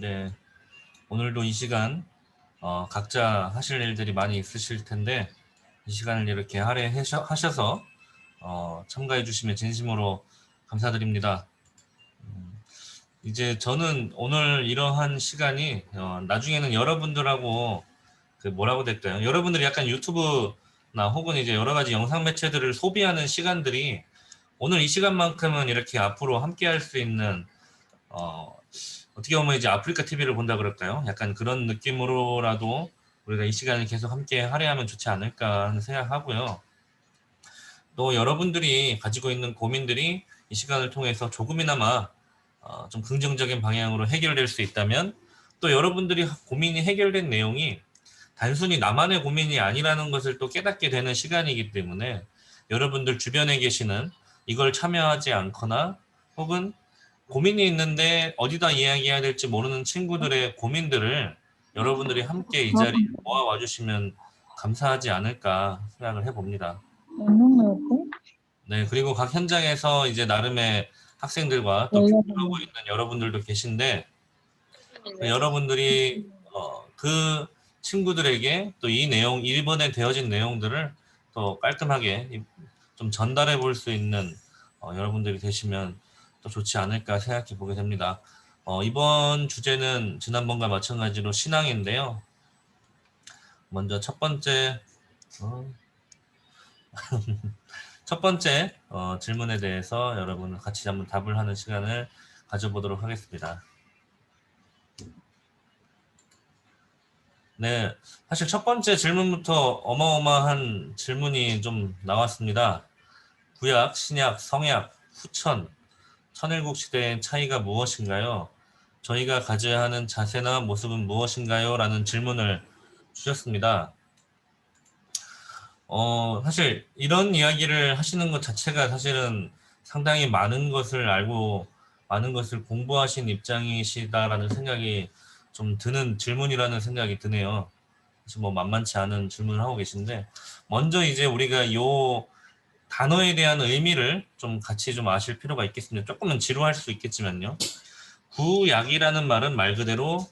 네, 오늘도 이 시간 각자 하실 일들이 많이 있으실 텐데 이 시간을 이렇게 할애하셔서 참가해 주시면 진심으로 감사드립니다. 이제 저는 오늘 이러한 시간이 나중에는 여러분들하고 그 뭐라고 될까요? 여러분들이 약간 유튜브나 혹은 이제 여러 가지 영상 매체들을 소비하는 시간들이 오늘 이 시간만큼은 이렇게 앞으로 함께 할 수 있는 어, 어떻게 보면 이제 아프리카 TV를 본다 그럴까요? 약간 그런 느낌으로라도 우리가 이 시간을 계속 함께 할애하면 좋지 않을까 하는 생각하고요. 또 여러분들이 가지고 있는 고민들이 이 시간을 통해서 조금이나마 좀 긍정적인 방향으로 해결될 수 있다면 또 여러분들이 고민이 해결된 내용이 단순히 나만의 고민이 아니라는 것을 또 깨닫게 되는 시간이기 때문에 여러분들 주변에 계시는 이걸 참여하지 않거나 혹은 고민이 있는데 어디다 이야기해야 될지 모르는 친구들의 고민들을 여러분들이 함께 이 자리에 모아와 주시면 감사하지 않을까 생각을 해봅니다. 네, 그리고 각 현장에서 이제 나름의 학생들과 또 교류하고 있는 여러분들도 계신데 여러분들이 그 친구들에게 또 이 내용, 일본에 되어진 내용들을 또 깔끔하게 좀 전달해 볼 수 있는 여러분들이 되시면 또 좋지 않을까 생각해 보게 됩니다. 이번 주제는 지난번과 마찬가지로 신앙인데요. 먼저 첫 번째 질문에 대해서 여러분 같이 한번 답을 하는 시간을 가져보도록 하겠습니다. 네, 사실 첫 번째 질문부터 어마어마한 질문이 좀 나왔습니다. 구약, 신약, 성약, 후천, 천일국 시대의 차이가 무엇인가요? 저희가 가져야 하는 자세나 모습은 무엇인가요? 라는 질문을 주셨습니다. 사실 이런 이야기를 하시는 것 자체가 사실은 상당히 많은 것을 알고 많은 것을 공부하신 입장이시다라는 생각이 좀 드는 질문이라는 생각이 드네요. 그래서 뭐 만만치 않은 질문을 하고 계신데 먼저 이제 우리가 요 단어에 대한 의미를 좀 같이 좀 아실 필요가 있겠습니다. 조금은 지루할 수 있겠지만요. 구약이라는 말은 말 그대로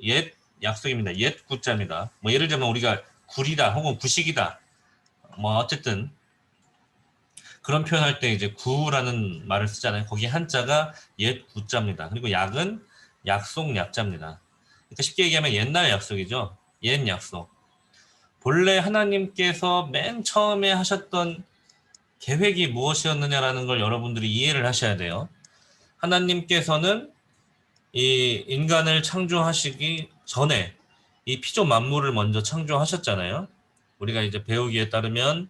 옛 약속입니다. 옛 구자입니다. 뭐 예를 들면 우리가 굴이다 혹은 구식이다. 뭐 어쨌든 그런 표현할 때 이제 구라는 말을 쓰잖아요. 거기 한자가 옛 구자입니다. 그리고 약은 약속 약자입니다. 그러니까 쉽게 얘기하면 옛날 약속이죠. 옛 약속. 본래 하나님께서 맨 처음에 하셨던 계획이 무엇이었느냐라는 걸 여러분들이 이해를 하셔야 돼요. 하나님께서는 이 인간을 창조하시기 전에 이 피조 만물을 먼저 창조하셨잖아요. 우리가 이제 배우기에 따르면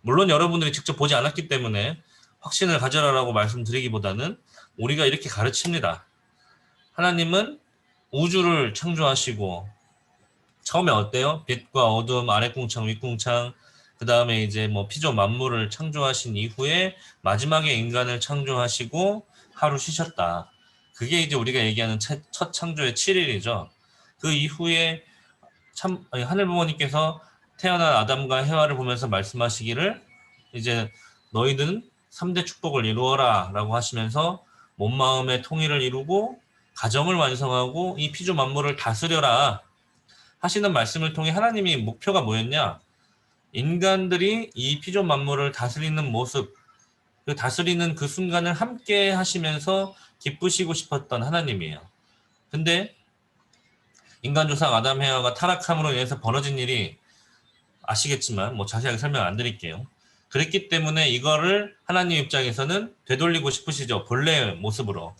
물론 여러분들이 직접 보지 않았기 때문에 확신을 가져라라고 말씀드리기보다는 우리가 이렇게 가르칩니다. 하나님은 우주를 창조하시고 처음에 어때요? 빛과 어둠, 아랫궁창, 윗궁창, 그 다음에 이제 뭐 피조 만물을 창조하신 이후에 마지막에 인간을 창조하시고 하루 쉬셨다. 그게 이제 우리가 얘기하는 첫 창조의 7일이죠. 그 이후에 하늘 부모님께서 태어난 아담과 해와를 보면서 말씀하시기를 이제 너희는 3대 축복을 이루어라 라고 하시면서 몸 마음의 통일을 이루고 가정을 완성하고 이 피조 만물을 다스려라 하시는 말씀을 통해 하나님이 목표가 뭐였냐? 인간들이 이 피조 만물을 다스리는 모습, 그 다스리는 그 순간을 함께 하시면서 기쁘시고 싶었던 하나님이에요. 근데 인간 조상 아담 헤아가 타락함으로 인해서 벌어진 일이 아시겠지만 뭐 자세하게 설명 안 드릴게요. 그랬기 때문에 이거를 하나님 입장에서는 되돌리고 싶으시죠. 본래의 모습으로.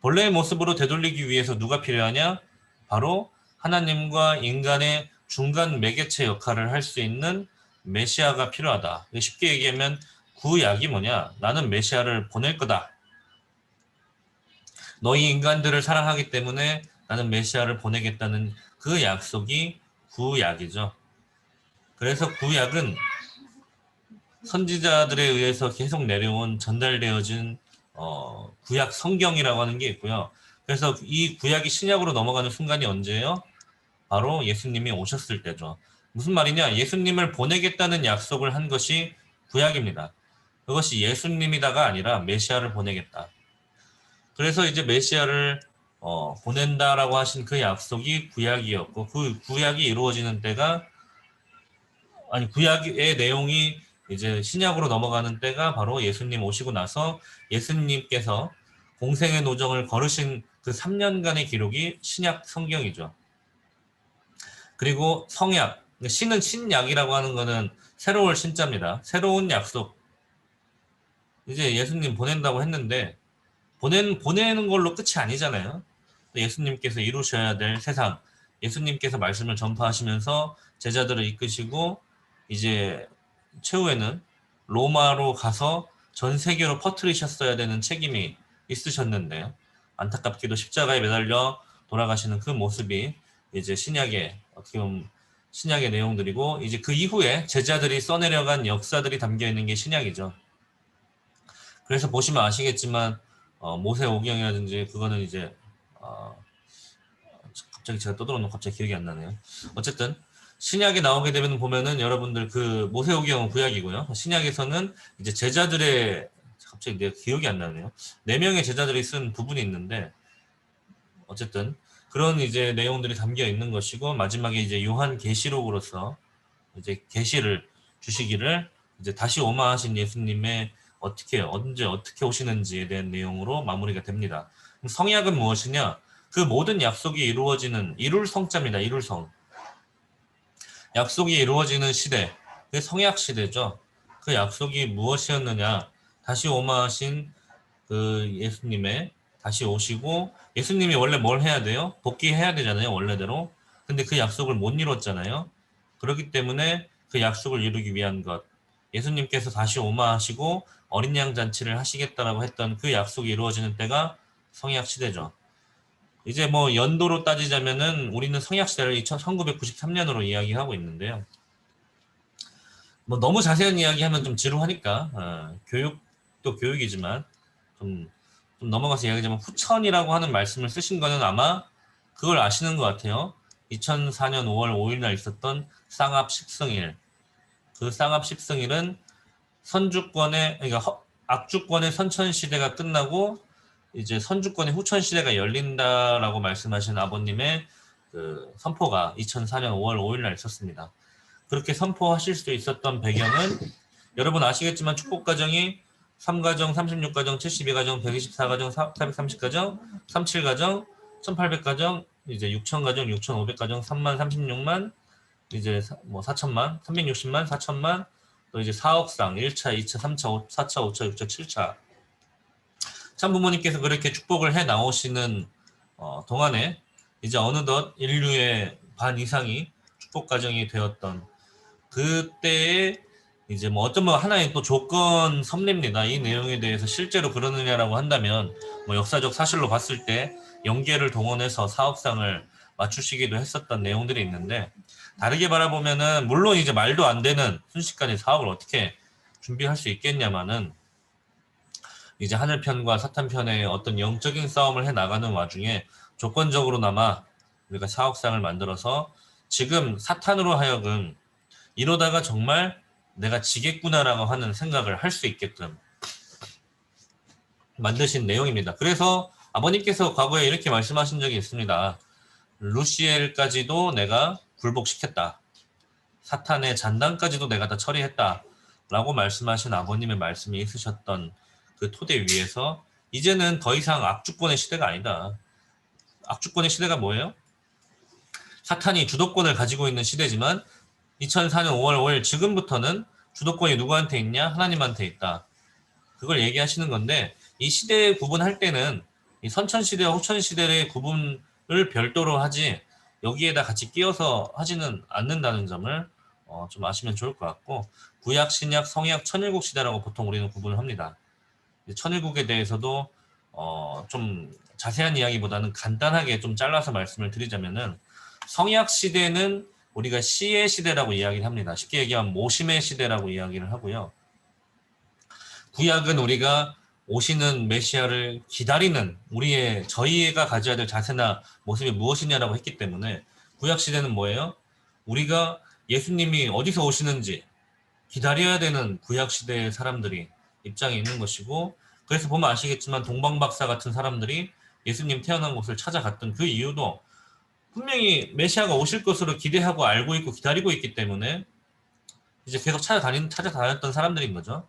본래의 모습으로 되돌리기 위해서 누가 필요하냐? 바로 하나님과 인간의 중간 매개체 역할을 할 수 있는 메시아가 필요하다. 쉽게 얘기하면 구약이 뭐냐? 나는 메시아를 보낼 거다. 너희 인간들을 사랑하기 때문에 나는 메시아를 보내겠다는 그 약속이 구약이죠. 그래서 구약은 선지자들에 의해서 계속 내려온 전달되어진 구약 성경이라고 하는 게 있고요. 그래서 이 구약이 신약으로 넘어가는 순간이 언제예요? 바로 예수님이 오셨을 때죠. 무슨 말이냐? 예수님을 보내겠다는 약속을 한 것이 구약입니다. 그것이 예수님이다가 아니라 메시아를 보내겠다. 그래서 이제 메시아를 보낸다라고 하신 그 약속이 구약이었고, 그 구약이 이루어지는 때가, 아니 구약의 내용이 이제 신약으로 넘어가는 때가 바로 예수님 오시고 나서 예수님께서 공생의 노정을 걸으신 그 3년간의 기록이 신약 성경이죠. 그리고 성약, 신은 신약이라고 하는 거는 새로운 신자입니다. 새로운 약속. 이제 예수님 보낸다고 했는데 보내는 걸로 끝이 아니잖아요. 예수님께서 이루셔야 될 세상, 예수님께서 말씀을 전파하시면서 제자들을 이끄시고 이제 최후에는 로마로 가서 전 세계로 퍼뜨리셨어야 되는 책임이 있으셨는데 안타깝게도 십자가에 매달려 돌아가시는 그 모습이 이제 신약의 어떻게 보면 신약의 내용들이고 이제 그 이후에 제자들이 써내려간 역사들이 담겨 있는 게 신약이죠. 그래서 보시면 아시겠지만 모세오경이라든지 그거는 이제 갑자기 제가 떠들어놓고 갑자기 기억이 안 나네요. 어쨌든 신약에 나오게 되면 보면은 여러분들 그 모세오경은 구약이고요. 신약에서는 이제 제자들의 갑자기 내 기억이 안 나네요. 4명의 제자들이 쓴 부분이 있는데 어쨌든 그런 이제 내용들이 담겨 있는 것이고 마지막에 이제 요한 계시록으로서 이제 계시를 주시기를 이제 다시 오마하신 예수님의 어떻게 언제 어떻게 오시는지에 대한 내용으로 마무리가 됩니다. 성약은 무엇이냐? 그 모든 약속이 이루어지는 이룰성자입니다. 이룰성. 약속이 이루어지는 시대, 그게 성약 시대죠. 그 약속이 무엇이었느냐? 다시 오마하신 그 예수님의 다시 오시고 예수님이 원래 뭘 해야 돼요? 복귀해야 되잖아요. 원래대로. 근데 그 약속을 못 이뤘잖아요. 그렇기 때문에 그 약속을 이루기 위한 것. 예수님께서 다시 오마하시고 어린 양 잔치를 하시겠다라고 했던 그 약속이 이루어지는 때가 성약 시대죠. 이제 뭐 연도로 따지자면은 우리는 성약 시대를 1993년으로 이야기하고 있는데요. 뭐 너무 자세한 이야기하면 좀 지루하니까 교육도 교육이지만 좀 넘어가서 이야기하자면 후천이라고 하는 말씀을 쓰신 거는 아마 그걸 아시는 것 같아요. 2004년 5월 5일 날 있었던 쌍합 십승일. 그 쌍합 십승일은 선주권의 그러니까 악주권의 선천 시대가 끝나고 이제 선주권의 후천 시대가 열린다라고 말씀하신 아버님의 그 선포가 2004년 5월 5일 날 있었습니다. 그렇게 선포하실 수 있었던 배경은 여러분 아시겠지만 축복가정이 3가정, 36가정, 72가정, 124가정, 430가정, 37가정, 1800가정, 이제 6000가정, 6500가정, 3만 36만, 이제 뭐 4천만, 360만, 4천만, 또 이제 4억상 1차, 2차, 3차, 4차, 5차, 6차, 7차. 참 부모님께서 그렇게 축복을 해 나오시는 동안에 이제 어느덧 인류의 반 이상이 축복 가정이 되었던 그때에 이제 뭐 어떤 뭐 하나의 또 조건 섭리입니다. 이 내용에 대해서 실제로 그러느냐라고 한다면 뭐 역사적 사실로 봤을 때 영계를 동원해서 사업상을 맞추시기도 했었던 내용들이 있는데 다르게 바라보면은 물론 이제 말도 안 되는 순식간에 사업을 어떻게 준비할 수 있겠냐마는 이제 하늘편과 사탄편의 어떤 영적인 싸움을 해 나가는 와중에 조건적으로나마 우리가 사업상을 만들어서 지금 사탄으로 하여금 이러다가 정말 내가 지겠구나라고 하는 생각을 할 수 있게끔 만드신 내용입니다. 그래서 아버님께서 과거에 이렇게 말씀하신 적이 있습니다. 루시엘까지도 내가 굴복시켰다. 사탄의 잔당까지도 내가 다 처리했다. 라고 말씀하신 아버님의 말씀이 있으셨던 그 토대 위에서 이제는 더 이상 악주권의 시대가 아니다. 악주권의 시대가 뭐예요? 사탄이 주도권을 가지고 있는 시대지만 2004년 5월 5일 지금부터는 주도권이 누구한테 있냐? 하나님한테 있다. 그걸 얘기하시는 건데 이 시대 구분할 때는 이 선천시대와 후천시대의 구분을 별도로 하지 여기에다 같이 끼워서 하지는 않는다는 점을 좀 아시면 좋을 것 같고 구약, 신약, 성약, 천일국 시대라고 보통 우리는 구분을 합니다. 천일국에 대해서도 좀 자세한 이야기보다는 간단하게 좀 잘라서 말씀을 드리자면은 성약 시대는 우리가 시의 시대라고 이야기를 합니다. 쉽게 얘기하면 모심의 시대라고 이야기를 하고요. 구약은 우리가 오시는 메시아를 기다리는 저희가 가져야 될 자세나 모습이 무엇이냐라고 했기 때문에 구약 시대는 뭐예요? 우리가 예수님이 어디서 오시는지 기다려야 되는 구약 시대의 사람들이 입장에 있는 것이고 그래서 보면 아시겠지만 동방박사 같은 사람들이 예수님 태어난 곳을 찾아갔던 그 이유도 분명히 메시아가 오실 것으로 기대하고 알고 있고 기다리고 있기 때문에 이제 계속 찾아다녔던 사람들인 거죠.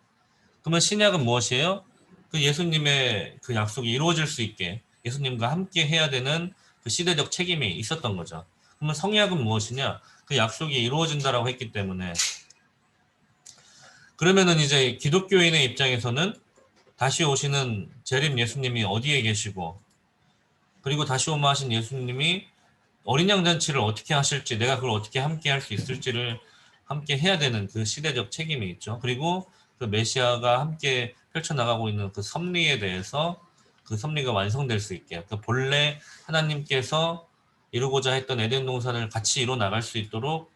그러면 신약은 무엇이에요? 그 예수님의 그 약속이 이루어질 수 있게 예수님과 함께 해야 되는 그 시대적 책임이 있었던 거죠. 그러면 성약은 무엇이냐? 그 약속이 이루어진다라고 했기 때문에 그러면은 이제 기독교인의 입장에서는 다시 오시는 재림 예수님이 어디에 계시고 그리고 다시 오마 하신 예수님이 어린 양 잔치를 어떻게 하실지 내가 그걸 어떻게 함께 할 수 있을지를 함께 해야 되는 그 시대적 책임이 있죠. 그리고 그 메시아가 함께 펼쳐나가고 있는 그 섭리에 대해서 그 섭리가 완성될 수 있게 그 본래 하나님께서 이루고자 했던 에덴 동산을 같이 이뤄 나갈 수 있도록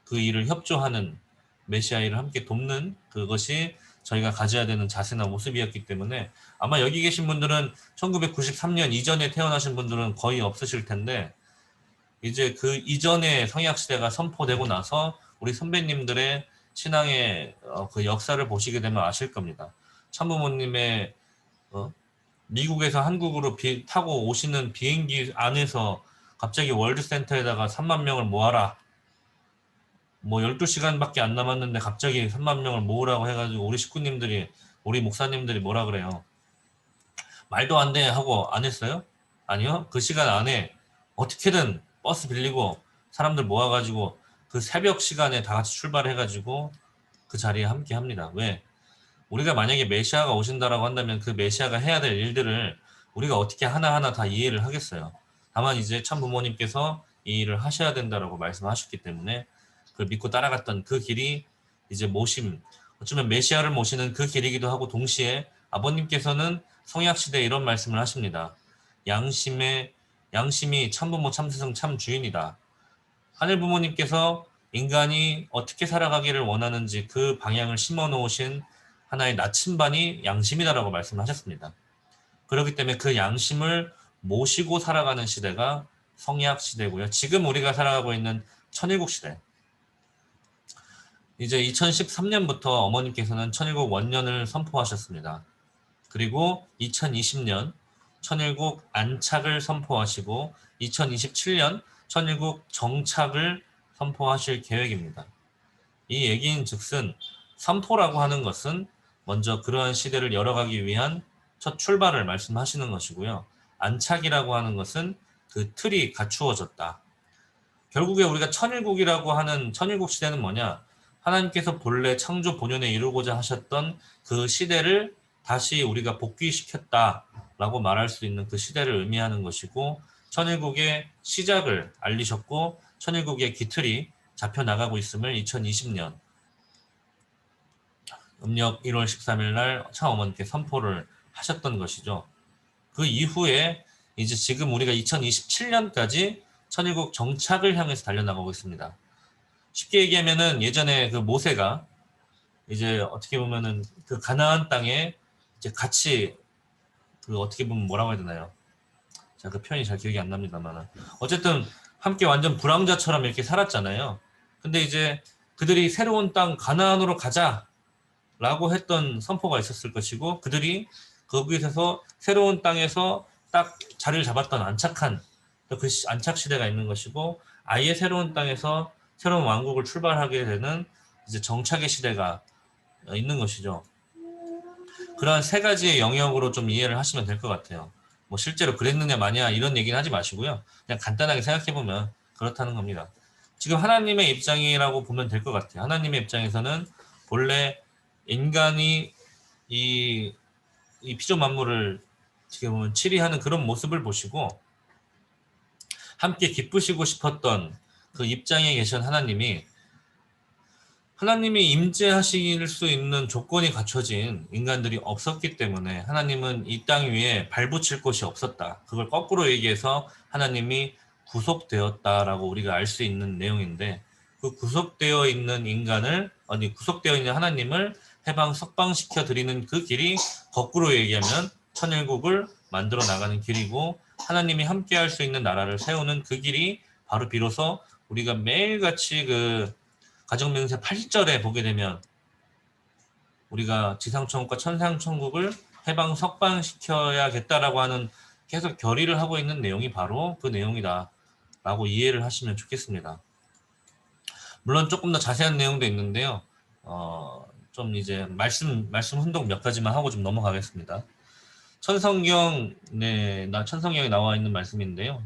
그 일을 협조하는 메시아 일을 함께 돕는 그것이 저희가 가져야 되는 자세나 모습이었기 때문에 아마 여기 계신 분들은 1993년 이전에 태어나신 분들은 거의 없으실 텐데 이제 그 이전의 성약 시대가 선포되고 나서 우리 선배님들의 신앙의 그 역사를 보시게 되면 아실 겁니다. 참부모님의 미국에서 한국으로 타고 오시는 비행기 안에서 갑자기 월드센터에다가 3만 명을 모아라. 뭐 12시간밖에 안 남았는데 갑자기 3만 명을 모으라고 해가지고 우리 식구님들이 우리 목사님들이 뭐라 그래요? 말도 안 돼 하고 안 했어요? 아니요. 그 시간 안에 어떻게든 버스 빌리고 사람들 모아가지고 그 새벽 시간에 다 같이 출발해가지고 그 자리에 함께 합니다. 왜? 우리가 만약에 메시아가 오신다라고 한다면 그 메시아가 해야 될 일들을 우리가 어떻게 하나하나 다 이해를 하겠어요. 다만 이제 참 부모님께서 이 일을 하셔야 된다라고 말씀하셨기 때문에 그걸 믿고 따라갔던 그 길이 이제 모심, 어쩌면 메시아를 모시는 그 길이기도 하고 동시에 아버님께서는 성약시대에 이런 말씀을 하십니다. 양심이 참부모 참스승 참주인이다. 하늘 부모님께서 인간이 어떻게 살아가기를 원하는지 그 방향을 심어 놓으신 하나의 나침반이 양심이다라고 말씀하셨습니다. 그렇기 때문에 그 양심을 모시고 살아가는 시대가 성약 시대고요. 지금 우리가 살아가고 있는 천일국 시대. 이제 2013년부터 어머님께서는 천일국 원년을 선포하셨습니다. 그리고 2020년 천일국 안착을 선포하시고 2027년 천일국 정착을 선포하실 계획입니다. 이 얘기인 즉슨 선포라고 하는 것은 먼저 그러한 시대를 열어가기 위한 첫 출발을 말씀하시는 것이고요. 안착이라고 하는 것은 그 틀이 갖추어졌다. 결국에 우리가 천일국이라고 하는 천일국 시대는 뭐냐? 하나님께서 본래 창조 본연에 이루고자 하셨던 그 시대를 다시 우리가 복귀시켰다라고 말할 수 있는 그 시대를 의미하는 것이고 천일국의 시작을 알리셨고 천일국의 기틀이 잡혀나가고 있음을 2020년 음력 1월 13일 날 차어머니께 선포를 하셨던 것이죠. 그 이후에 이제 지금 우리가 2027년까지 천일국 정착을 향해서 달려나가고 있습니다. 쉽게 얘기하면은 예전에 그 모세가 이제 어떻게 보면은 그 가나안 땅에 이제 같이 그 어떻게 보면 뭐라고 해야 되나요? 제가 그 표현이 잘 기억이 안 납니다만 어쨌든 함께 완전 불황자처럼 이렇게 살았잖아요. 근데 이제 그들이 새로운 땅 가나안으로 가자라고 했던 선포가 있었을 것이고 그들이 거기서 새로운 땅에서 딱 자리를 잡았던 안착한 그 안착 시대가 있는 것이고 아예 새로운 땅에서 새로운 왕국을 출발하게 되는 이제 정착의 시대가 있는 것이죠. 그러한 세 가지의 영역으로 좀 이해를 하시면 될 것 같아요. 뭐 실제로 그랬느냐 마냐 이런 얘기는 하지 마시고요. 그냥 간단하게 생각해 보면 그렇다는 겁니다. 지금 하나님의 입장이라고 보면 될 것 같아요. 하나님의 입장에서는 본래 인간이 이 피조 만물을 어떻게 보면 치리하는 그런 모습을 보시고 함께 기쁘시고 싶었던 그 입장에 계신 하나님이 임재하실 수 있는 조건이 갖춰진 인간들이 없었기 때문에 하나님은 이 땅 위에 발붙일 곳이 없었다. 그걸 거꾸로 얘기해서 하나님이 구속되었다라고 우리가 알 수 있는 내용인데 그 구속되어 있는 구속되어 있는 하나님을 해방 석방시켜 드리는 그 길이 거꾸로 얘기하면 천일국을 만들어 나가는 길이고 하나님이 함께 할 수 있는 나라를 세우는 그 길이 바로 비로소 우리가 매일같이 그 가정명세 8절에 보게 되면 우리가 지상천국과 천상천국을 해방 석방시켜야겠다라고 하는 계속 결의를 하고 있는 내용이 바로 그 내용이다 라고 이해를 하시면 좋겠습니다. 물론 조금 더 자세한 내용도 있는데요. 좀 이제 말씀 혼동 몇 가지만 하고 좀 넘어가겠습니다. 천성경에 나와 있는 말씀인데요.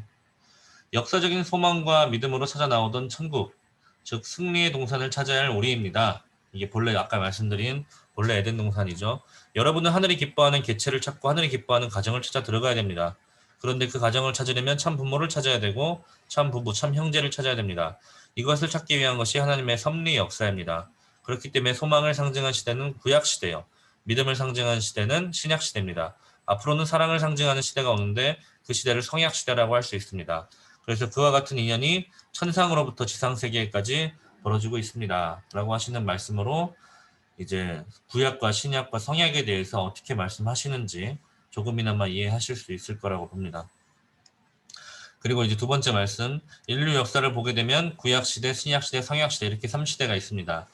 역사적인 소망과 믿음으로 찾아 나오던 천국, 즉 승리의 동산을 찾아야 할 우리입니다. 이게 본래 아까 말씀드린 본래 에덴 동산이죠. 여러분은 하늘이 기뻐하는 개체를 찾고 하늘이 기뻐하는 가정을 찾아 들어가야 됩니다. 그런데 그 가정을 찾으려면 참 부모를 찾아야 되고 참 부부, 참 형제를 찾아야 됩니다. 이것을 찾기 위한 것이 하나님의 섭리 역사입니다. 그렇기 때문에 소망을 상징한 시대는 구약 시대요. 믿음을 상징하는 시대는 신약 시대입니다. 앞으로는 사랑을 상징하는 시대가 오는데 그 시대를 성약 시대라고 할 수 있습니다. 그래서 그와 같은 인연이 천상으로부터 지상세계까지 벌어지고 있습니다. 라고 하시는 말씀으로 이제 구약과 신약과 성약에 대해서 어떻게 말씀하시는지 조금이나마 이해하실 수 있을 거라고 봅니다. 그리고 이제 두 번째 말씀, 인류 역사를 보게 되면 구약시대, 신약시대, 성약시대 이렇게 3시대가 있습니다.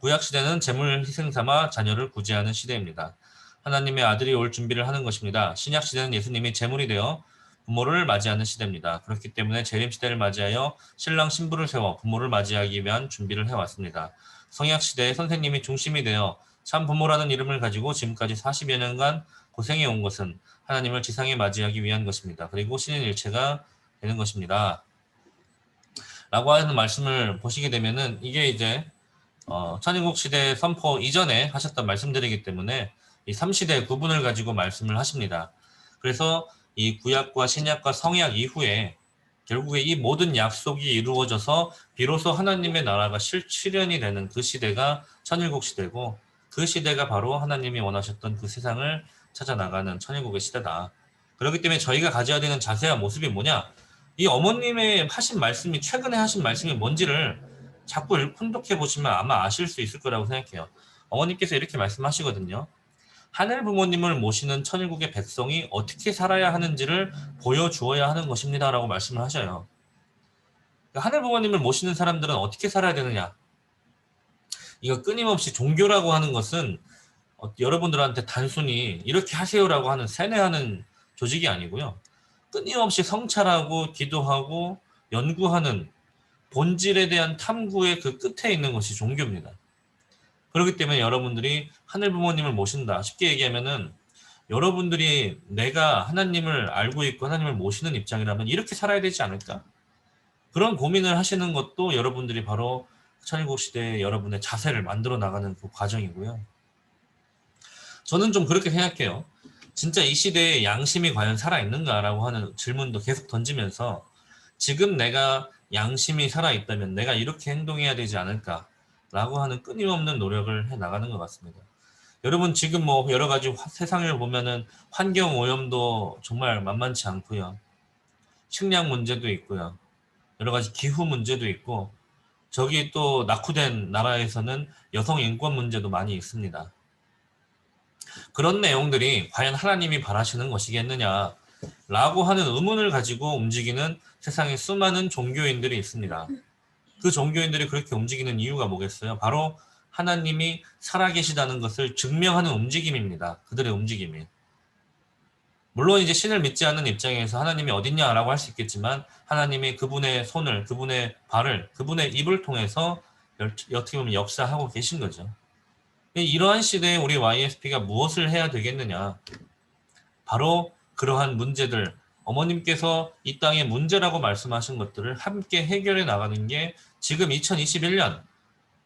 구약시대는 재물 희생 삼아 자녀를 구제하는 시대입니다. 하나님의 아들이 올 준비를 하는 것입니다. 신약시대는 예수님이 재물이 되어 부모를 맞이하는 시대입니다. 그렇기 때문에 재림시대를 맞이하여 신랑 신부를 세워 부모를 맞이하기 위한 준비를 해왔습니다. 성약시대에 선생님이 중심이 되어 참 부모라는 이름을 가지고 지금까지 40여 년간 고생해 온 것은 하나님을 지상에 맞이하기 위한 것입니다. 그리고 신인 일체가 되는 것입니다. 라고 하는 말씀을 보시게 되면은 이게 이제 천인국 시대 선포 이전에 하셨던 말씀들이기 때문에 이 3시대 구분을 가지고 말씀을 하십니다. 그래서 이 구약과 신약과 성약 이후에 결국에 이 모든 약속이 이루어져서 비로소 하나님의 나라가 실현이 되는 그 시대가 천일국 시대고 그 시대가 바로 하나님이 원하셨던 그 세상을 찾아 나가는 천일국의 시대다. 그렇기 때문에 저희가 가져야 되는 자세와 모습이 뭐냐? 이 어머님의 하신 말씀이 최근에 하신 말씀이 뭔지를 자꾸 혼독해 보시면 아마 아실 수 있을 거라고 생각해요. 어머님께서 이렇게 말씀하시거든요. 하늘 부모님을 모시는 천일국의 백성이 어떻게 살아야 하는지를 보여주어야 하는 것입니다. 라고 말씀을 하셔요. 하늘 부모님을 모시는 사람들은 어떻게 살아야 되느냐. 이거 끊임없이 종교라고 하는 것은 여러분들한테 단순히 이렇게 하세요라고 하는 세뇌하는 조직이 아니고요. 끊임없이 성찰하고 기도하고 연구하는 본질에 대한 탐구의 그 끝에 있는 것이 종교입니다. 그렇기 때문에 여러분들이 하늘 부모님을 모신다. 쉽게 얘기하면은 여러분들이 내가 하나님을 알고 있고 하나님을 모시는 입장이라면 이렇게 살아야 되지 않을까? 그런 고민을 하시는 것도 여러분들이 바로 천일국 시대의 여러분의 자세를 만들어 나가는 그 과정이고요. 저는 좀 그렇게 생각해요. 진짜 이 시대에 양심이 과연 살아있는가라고 하는 질문도 계속 던지면서 지금 내가 양심이 살아있다면 내가 이렇게 행동해야 되지 않을까라고 하는 끊임없는 노력을 해 나가는 것 같습니다. 여러분 지금 뭐 여러 가지 세상을 보면은 환경 오염도 정말 만만치 않고요. 식량 문제도 있고요. 여러 가지 기후 문제도 있고 저기 또 낙후된 나라에서는 여성 인권 문제도 많이 있습니다. 그런 내용들이 과연 하나님이 바라시는 것이겠느냐 라고 하는 의문을 가지고 움직이는 세상에 수많은 종교인들이 있습니다. 그 종교인들이 그렇게 움직이는 이유가 뭐겠어요? 바로 하나님이 살아계시다는 것을 증명하는 움직임입니다. 그들의 움직임이. 물론 이제 신을 믿지 않는 입장에서 하나님이 어딨냐라고 할 수 있겠지만 하나님이 그분의 손을, 그분의 발을, 그분의 입을 통해서 어떻게 보면 역사하고 계신 거죠. 이러한 시대에 우리 YSP가 무엇을 해야 되겠느냐. 바로 그러한 문제들, 어머님께서 이 땅의 문제라고 말씀하신 것들을 함께 해결해 나가는 게 지금 2021년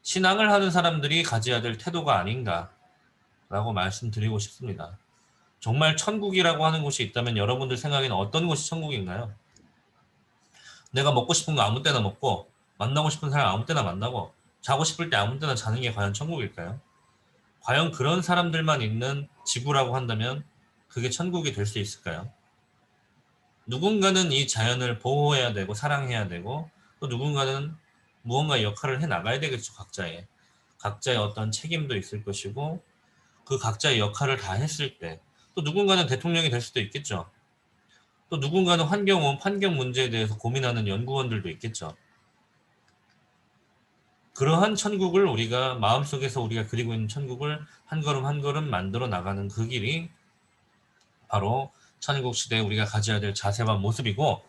신앙을 하는 사람들이 가져야 될 태도가 아닌가라고 말씀드리고 싶습니다. 정말 천국이라고 하는 곳이 있다면 여러분들 생각에는 어떤 곳이 천국인가요? 내가 먹고 싶은 거 아무 때나 먹고 만나고 싶은 사람 아무 때나 만나고 자고 싶을 때 아무 때나 자는 게 과연 천국일까요? 과연 그런 사람들만 있는 지구라고 한다면 그게 천국이 될 수 있을까요? 누군가는 이 자연을 보호해야 되고 사랑해야 되고 또 누군가는 무언가 역할을 해 나가야 되겠죠. 각자의 어떤 책임도 있을 것이고 그 각자의 역할을 다 했을 때 또 누군가는 대통령이 될 수도 있겠죠. 또 누군가는 환경 문제에 대해서 고민하는 연구원들도 있겠죠. 그러한 천국을 우리가 마음속에서 우리가 그리고 있는 천국을 한 걸음 한 걸음 만들어 나가는 그 길이 바로 천일국 시대에 우리가 가져야 될 자세와 모습이고,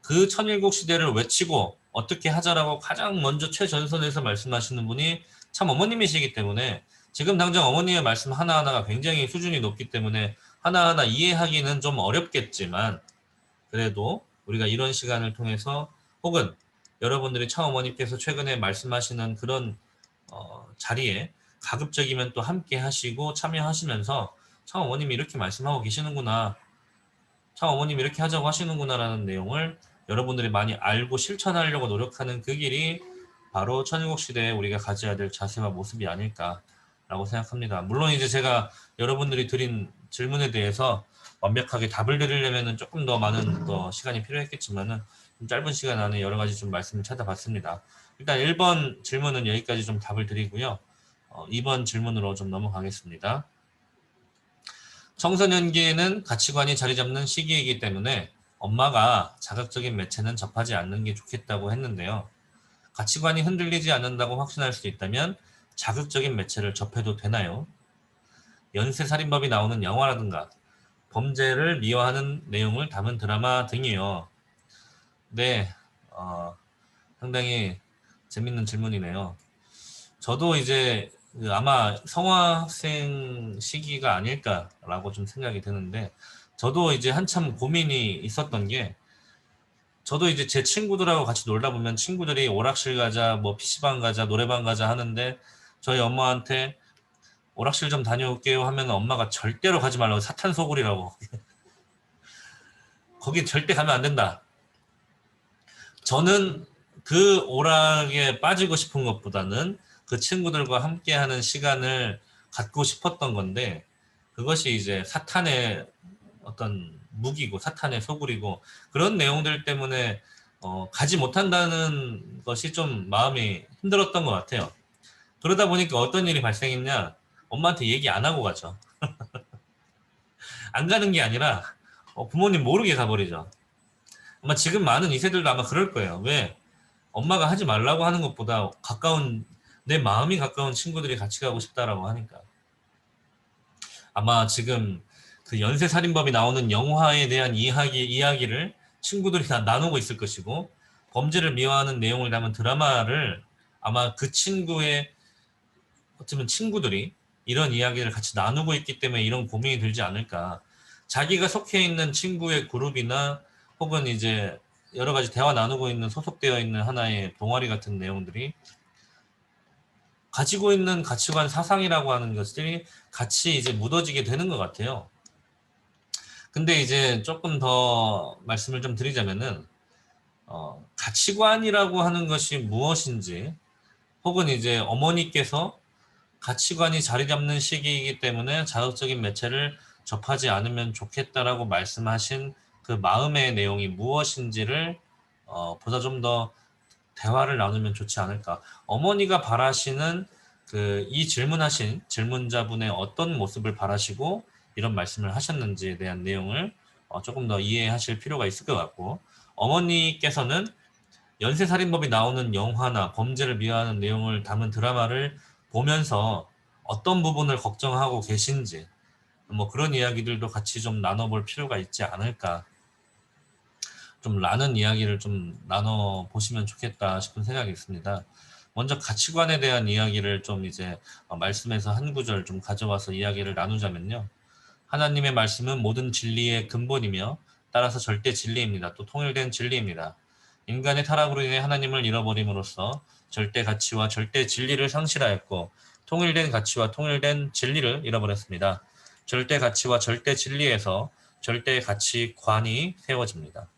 그 천일국 시대를 외치고 어떻게 하자라고 가장 먼저 최전선에서 말씀하시는 분이 참 어머님이시기 때문에, 지금 당장 어머니의 말씀 하나하나가 굉장히 수준이 높기 때문에 하나하나 이해하기는 좀 어렵겠지만, 그래도 우리가 이런 시간을 통해서, 혹은 여러분들이 참 어머니께서 최근에 말씀하시는 그런 자리에 가급적이면 또 함께 하시고 참여하시면서, 참 어머님이 이렇게 말씀하고 계시는구나, 참 어머님이 이렇게 하자고 하시는구나라는 내용을 여러분들이 많이 알고 실천하려고 노력하는 그 길이 바로 천일국 시대에 우리가 가져야 될 자세와 모습이 아닐까라고 생각합니다. 물론 이제 제가 여러분들이 드린 질문에 대해서 완벽하게 답을 드리려면 조금 더 많은 시간이 필요했겠지만은, 좀 짧은 시간 안에 여러 가지 좀 말씀을 찾아봤습니다. 일단 1번 질문은 여기까지 좀 답을 드리고요. 2번 질문으로 좀 넘어가겠습니다. 청소년기에는 가치관이 자리 잡는 시기이기 때문에 엄마가 자극적인 매체는 접하지 않는 게 좋겠다고 했는데요. 가치관이 흔들리지 않는다고 확신할 수 있다면 자극적인 매체를 접해도 되나요? 연쇄살인범이 나오는 영화라든가 범죄를 미화하는 내용을 담은 드라마 등이요. 네, 상당히 재밌는 질문이네요. 저도 이제 아마 성화학생 시기가 아닐까라고 좀 생각이 드는데, 저도 이제 한참 고민이 있었던 게, 저도 이제 제 친구들하고 같이 놀다 보면 친구들이 오락실 가자, 뭐 PC방 가자, 노래방 가자 하는데, 저희 엄마한테 오락실 좀 다녀올게요 하면 엄마가 절대로 가지 말라고, 사탄 소굴이라고, 거기 절대 가면 안 된다. 저는 그 오락에 빠지고 싶은 것보다는 그 친구들과 함께하는 시간을 갖고 싶었던 건데, 그것이 이제 사탄의 어떤 무기고 사탄의 소굴이고, 그런 내용들 때문에 가지 못한다는 것이 좀 마음이 힘들었던 것 같아요. 그러다 보니까 어떤 일이 발생했냐, 엄마한테 얘기 안 하고 가죠. 안 가는 게 아니라 부모님 모르게 가버리죠. 아마 지금 많은 2세들도 아마 그럴 거예요. 왜? 엄마가 하지 말라고 하는 것보다 가까운, 내 마음이 가까운 친구들이 같이 가고 싶다라고 하니까. 아마 지금 그 연쇄살인범이 나오는 영화에 대한 이야기를 친구들이 다 나누고 있을 것이고, 범죄를 미화하는 내용을 담은 드라마를 아마 그 친구의 어쩌면 친구들이 이런 이야기를 같이 나누고 있기 때문에 이런 고민이 들지 않을까. 자기가 속해 있는 친구의 그룹이나 혹은 이제 여러 가지 대화 나누고 있는 소속되어 있는 하나의 동아리 같은 내용들이 가지고 있는 가치관, 사상이라고 하는 것들이 같이 이제 묻어지게 되는 것 같아요. 근데 이제 조금 더 말씀을 좀 드리자면은, 가치관이라고 하는 것이 무엇인지, 혹은 이제 어머니께서 가치관이 자리 잡는 시기이기 때문에 자극적인 매체를 접하지 않으면 좋겠다라고 말씀하신 그 마음의 내용이 무엇인지를 보다 좀 더 대화를 나누면 좋지 않을까. 어머니가 바라시는 이 질문하신 질문자분의 어떤 모습을 바라시고 이런 말씀을 하셨는지에 대한 내용을 조금 더 이해하실 필요가 있을 것 같고, 어머니께서는 연쇄살인범이 나오는 영화나 범죄를 미화하는 내용을 담은 드라마를 보면서 어떤 부분을 걱정하고 계신지, 뭐 그런 이야기들도 같이 좀 나눠볼 필요가 있지 않을까, 좀 라는 이야기를 좀 나눠보시면 좋겠다 싶은 생각이 있습니다. 먼저 가치관에 대한 이야기를 좀 이제 말씀에서 한 구절 좀 가져와서 이야기를 나누자면요. 하나님의 말씀은 모든 진리의 근본이며 따라서 절대 진리입니다. 또 통일된 진리입니다. 인간의 타락으로 인해 하나님을 잃어버림으로써 절대 가치와 절대 진리를 상실하였고, 통일된 가치와 통일된 진리를 잃어버렸습니다. 절대 가치와 절대 진리에서 절대 가치관이 세워집니다.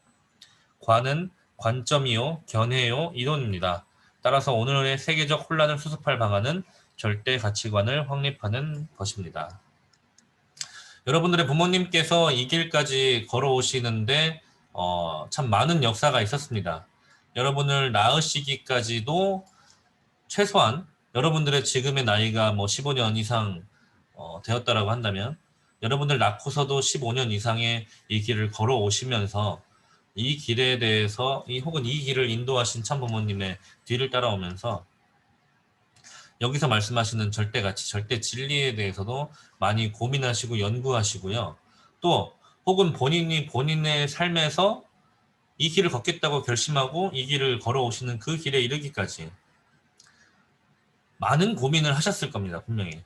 관은 관점이요, 견해요, 이론입니다. 따라서 오늘의 세계적 혼란을 수습할 방안은 절대 가치관을 확립하는 것입니다. 여러분들의 부모님께서 이 길까지 걸어오시는데 참 많은 역사가 있었습니다. 여러분을 낳으시기까지도 최소한 여러분들의 지금의 나이가 뭐 15년 이상 되었다라고 한다면, 여러분들 낳고서도 15년 이상의 이 길을 걸어오시면서 이 길에 대해서 혹은 이 길을 인도하신 참부모님의 뒤를 따라오면서 여기서 말씀하시는 절대 가치, 절대 진리에 대해서도 많이 고민하시고 연구하시고요. 또 혹은 본인이 본인의 삶에서 이 길을 걷겠다고 결심하고 이 길을 걸어오시는 그 길에 이르기까지 많은 고민을 하셨을 겁니다. 분명히.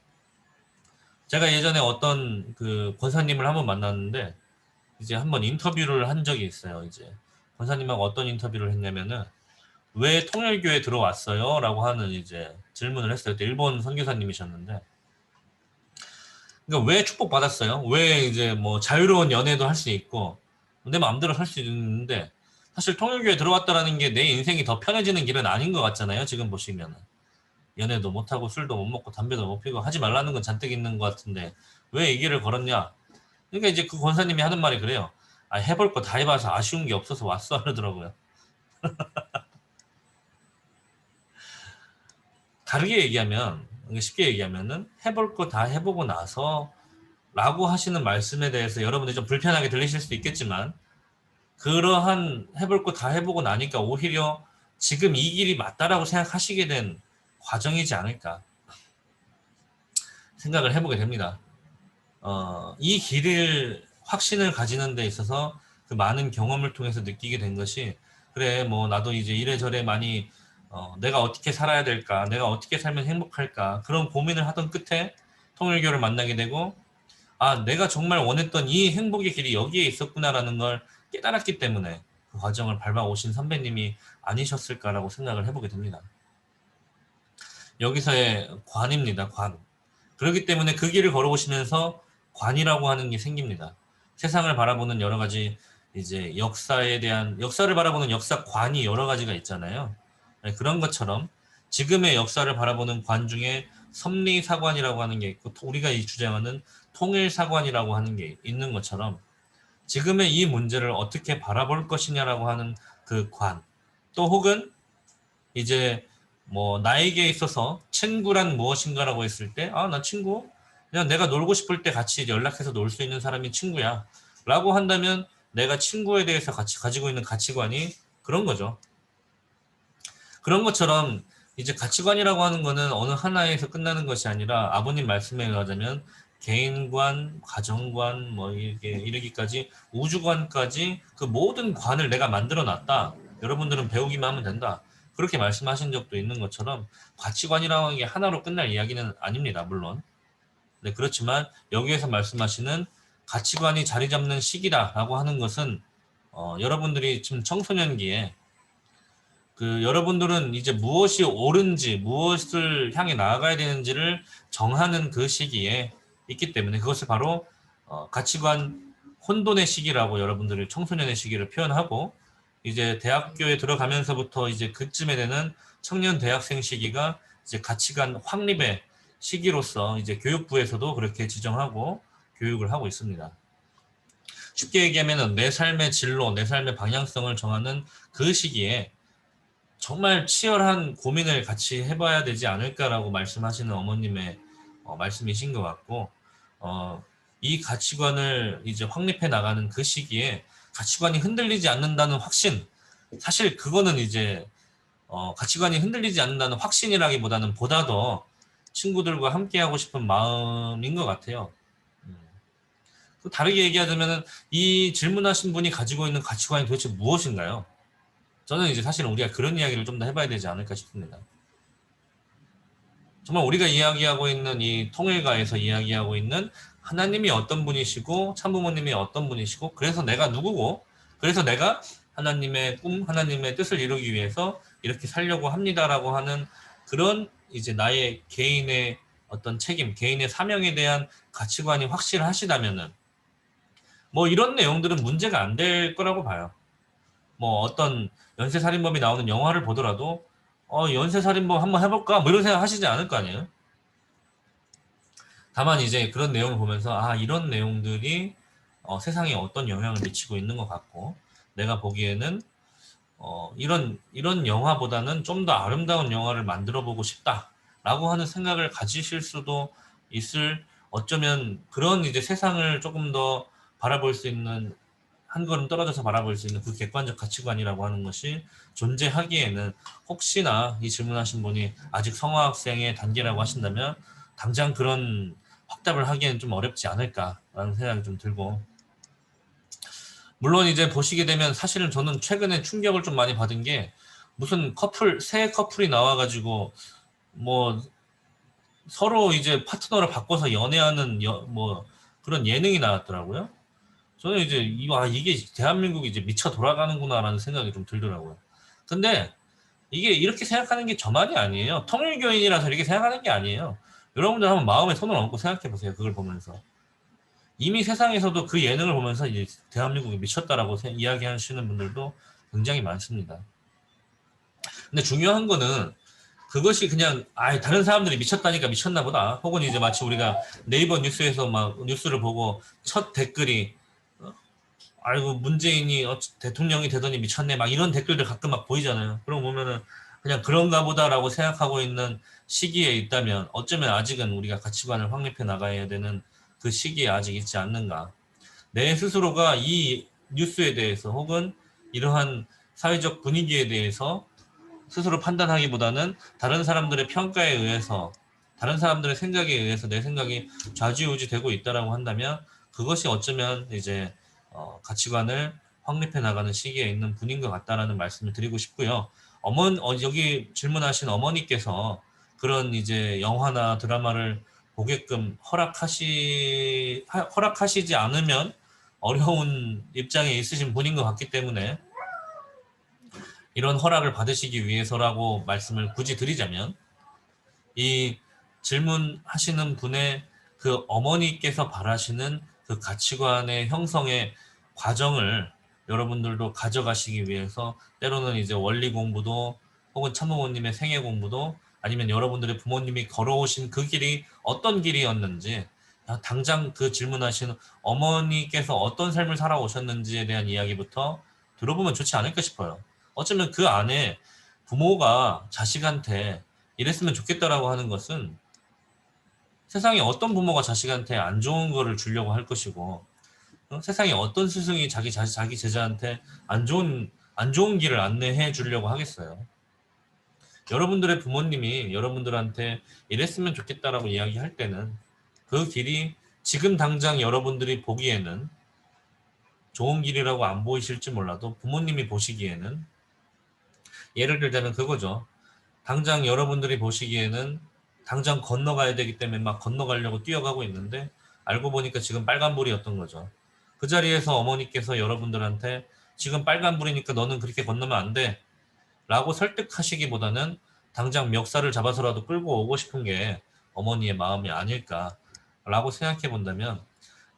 제가 예전에 어떤 그 권사님을 한번 만났는데 이제 한번 인터뷰를 한 적이 있어요. 이제 권사님하고 어떤 인터뷰를 했냐면은 왜 통일교에 들어왔어요? 라고 하는 이제 질문을 했어요. 그때 일본 선교사님이셨는데 그러니까 왜 축복받았어요? 왜 이제 뭐 자유로운 연애도 할 수 있고 내 마음대로 살 수 있는데 사실 통일교에 들어왔다라는 게 내 인생이 더 편해지는 길은 아닌 것 같잖아요. 지금 보시면은 연애도 못하고 술도 못 먹고 담배도 못 피고 하지 말라는 건 잔뜩 있는 것 같은데 왜 이 길을 걸었냐? 그러니까 이제 그 권사님이 하는 말이 그래요. 아, 해볼 거 다 해봐서 아쉬운 게 없어서 왔어 하더라고요. 다르게 얘기하면 쉽게 얘기하면은 해볼 거 다 해보고 나서 라고 하시는 말씀에 대해서 여러분들이 좀 불편하게 들리실 수도 있겠지만 그러한 해볼 거 다 해보고 나니까 오히려 지금 이 길이 맞다라고 생각하시게 된 과정이지 않을까 생각을 해보게 됩니다. 이 길을 확신을 가지는 데 있어서 그 많은 경험을 통해서 느끼게 된 것이 그래 뭐 나도 이제 이래저래 많이 내가 어떻게 살아야 될까 내가 어떻게 살면 행복할까 그런 고민을 하던 끝에 통일교를 만나게 되고 아 내가 정말 원했던 이 행복의 길이 여기에 있었구나라는 걸 깨달았기 때문에 그 과정을 밟아오신 선배님이 아니셨을까라고 생각을 해보게 됩니다. 여기서의 관입니다. 관. 그렇기 때문에 그 길을 걸어오시면서 관이라고 하는 게 생깁니다. 세상을 바라보는 여러 가지 이제 역사에 대한 역사를 바라보는 역사관이 여러 가지가 있잖아요. 네, 그런 것처럼 지금의 역사를 바라보는 관 중에 섭리사관이라고 하는 게 있고 우리가 이 주장하는 통일사관이라고 하는 게 있는 것처럼 지금의 이 문제를 어떻게 바라볼 것이냐라고 하는 그 관, 또 혹은 이제 뭐 나에게 있어서 친구란 무엇인가라고 했을 때, 아, 나 친구? 그냥 내가 놀고 싶을 때 같이 연락해서 놀 수 있는 사람이 친구야. 라고 한다면 내가 친구에 대해서 같이 가지고 있는 가치관이 그런 거죠. 그런 것처럼 이제 가치관이라고 하는 거는 어느 하나에서 끝나는 것이 아니라 아버님 말씀에 의하자면 개인관, 가정관, 뭐 이렇게 이르기까지 우주관까지 그 모든 관을 내가 만들어 놨다. 여러분들은 배우기만 하면 된다. 그렇게 말씀하신 적도 있는 것처럼 가치관이라고 하는 게 하나로 끝날 이야기는 아닙니다. 물론. 네, 그렇지만 여기에서 말씀하시는 가치관이 자리 잡는 시기다라고 하는 것은 여러분들이 지금 청소년기에 그 여러분들은 이제 무엇이 옳은지 무엇을 향해 나아가야 되는지를 정하는 그 시기에 있기 때문에 그것을 바로 가치관 혼돈의 시기라고 여러분들이 청소년의 시기를 표현하고 이제 대학교에 들어가면서부터 이제 그쯤에 되는 청년 대학생 시기가 이제 가치관 확립의 시기로서 이제 교육부에서도 그렇게 지정하고 교육을 하고 있습니다. 쉽게 얘기하면 내 삶의 진로, 내 삶의 방향성을 정하는 그 시기에 정말 치열한 고민을 같이 해봐야 되지 않을까라고 말씀하시는 어머님의 말씀이신 것 같고 이 가치관을 이제 확립해 나가는 그 시기에 가치관이 흔들리지 않는다는 확신 사실 그거는 이제 가치관이 흔들리지 않는다는 확신이라기보다는 보다 더 친구들과 함께 하고 싶은 마음인 것 같아요. 또 다르게 얘기하자면 이 질문하신 분이 가지고 있는 가치관이 도대체 무엇인가요? 저는 이제 사실은 우리가 그런 이야기를 좀 더 해봐야 되지 않을까 싶습니다. 정말 우리가 이야기하고 있는 이 통일가에서 이야기하고 있는 하나님이 어떤 분이시고 참부모님이 어떤 분이시고 그래서 내가 누구고 그래서 내가 하나님의 꿈, 하나님의 뜻을 이루기 위해서 이렇게 살려고 합니다라고 하는 그런 이제 나의 개인의 어떤 책임, 개인의 사명에 대한 가치관이 확실하시다면은 뭐 이런 내용들은 문제가 안 될 거라고 봐요. 뭐 어떤 연쇄살인범이 나오는 영화를 보더라도 연쇄살인범 한번 해볼까? 뭐 이런 생각 하시지 않을 거 아니에요? 다만 이제 그런 내용을 보면서 아 이런 내용들이 세상에 어떤 영향을 미치고 있는 것 같고 내가 보기에는 이런 영화보다는 좀 더 아름다운 영화를 만들어 보고 싶다라고 하는 생각을 가지실 수도 있을 어쩌면 그런 이제 세상을 조금 더 바라볼 수 있는 한 걸음 떨어져서 바라볼 수 있는 그 객관적 가치관이라고 하는 것이 존재하기에는 혹시나 이 질문하신 분이 아직 성화학생의 단계라고 하신다면 당장 그런 확답을 하기에는 좀 어렵지 않을까라는 생각이 좀 들고 물론 이제 보시게 되면 사실은 저는 최근에 충격을 좀 많이 받은 게 무슨 새 커플이 나와가지고 뭐 서로 이제 파트너를 바꿔서 연애하는 뭐 그런 예능이 나왔더라고요. 저는 이제 이게 대한민국이 이제 미쳐 돌아가는구나라는 생각이 좀 들더라고요. 근데 이게 이렇게 생각하는 게 저만이 아니에요. 통일교인이라서 이렇게 생각하는 게 아니에요. 여러분들 한번 마음에 손을 얹고 생각해 보세요. 그걸 보면서. 이미 세상에서도 그 예능을 보면서 이제 대한민국이 미쳤다라고 이야기하시는 분들도 굉장히 많습니다. 근데 중요한 거는 그것이 그냥 다른 사람들이 미쳤다니까 미쳤나 보다. 혹은 이제 마치 우리가 네이버 뉴스에서 막 뉴스를 보고 첫 댓글이 아이고 문재인이 대통령이 되더니 미쳤네 막 이런 댓글들 가끔 막 보이잖아요. 그럼 보면은 그냥 그런가 보다라고 생각하고 있는 시기에 있다면 어쩌면 아직은 우리가 가치관을 확립해 나가야 되는 그 시기에 아직 있지 않는가. 내 스스로가 이 뉴스에 대해서 혹은 이러한 사회적 분위기에 대해서 스스로 판단하기보다는 다른 사람들의 평가에 의해서 다른 사람들의 생각에 의해서 내 생각이 좌지우지 되고 있다라고 한다면 그것이 어쩌면 이제 가치관을 확립해 나가는 시기에 있는 분인 것 같다라는 말씀을 드리고 싶고요. 여기 질문하신 어머니께서 그런 이제 영화나 드라마를 보게끔 허락하시지 않으면 어려운 입장에 있으신 분인 것 같기 때문에 이런 허락을 받으시기 위해서라고 말씀을 굳이 드리자면 이 질문하시는 분의 그 어머니께서 바라시는 그 가치관의 형성의 과정을 여러분들도 가져가시기 위해서 때로는 이제 원리 공부도 혹은 참모모님의 생애 공부도 아니면 여러분들의 부모님이 걸어오신 그 길이 어떤 길이었는지 당장 그 질문하신 어머니께서 어떤 삶을 살아오셨는지에 대한 이야기부터 들어보면 좋지 않을까 싶어요. 어쩌면 그 안에 부모가 자식한테 이랬으면 좋겠다라고 하는 것은 세상에 어떤 부모가 자식한테 안 좋은 거를 주려고 할 것이고 세상에 어떤 스승이 자기 제자한테 안 좋은 길을 안내해 주려고 하겠어요. 여러분들의 부모님이 여러분들한테 이랬으면 좋겠다라고 이야기할 때는 그 길이 지금 당장 여러분들이 보기에는 좋은 길이라고 안 보이실지 몰라도 부모님이 보시기에는 예를 들자면 그거죠. 당장 여러분들이 보시기에는 당장 건너가야 되기 때문에 막 건너가려고 뛰어가고 있는데 알고 보니까 지금 빨간불이었던 거죠. 그 자리에서 어머니께서 여러분들한테 지금 빨간불이니까 너는 그렇게 건너면 안 돼 라고 설득하시기보다는 당장 멱살을 잡아서라도 끌고 오고 싶은 게 어머니의 마음이 아닐까 라고 생각해 본다면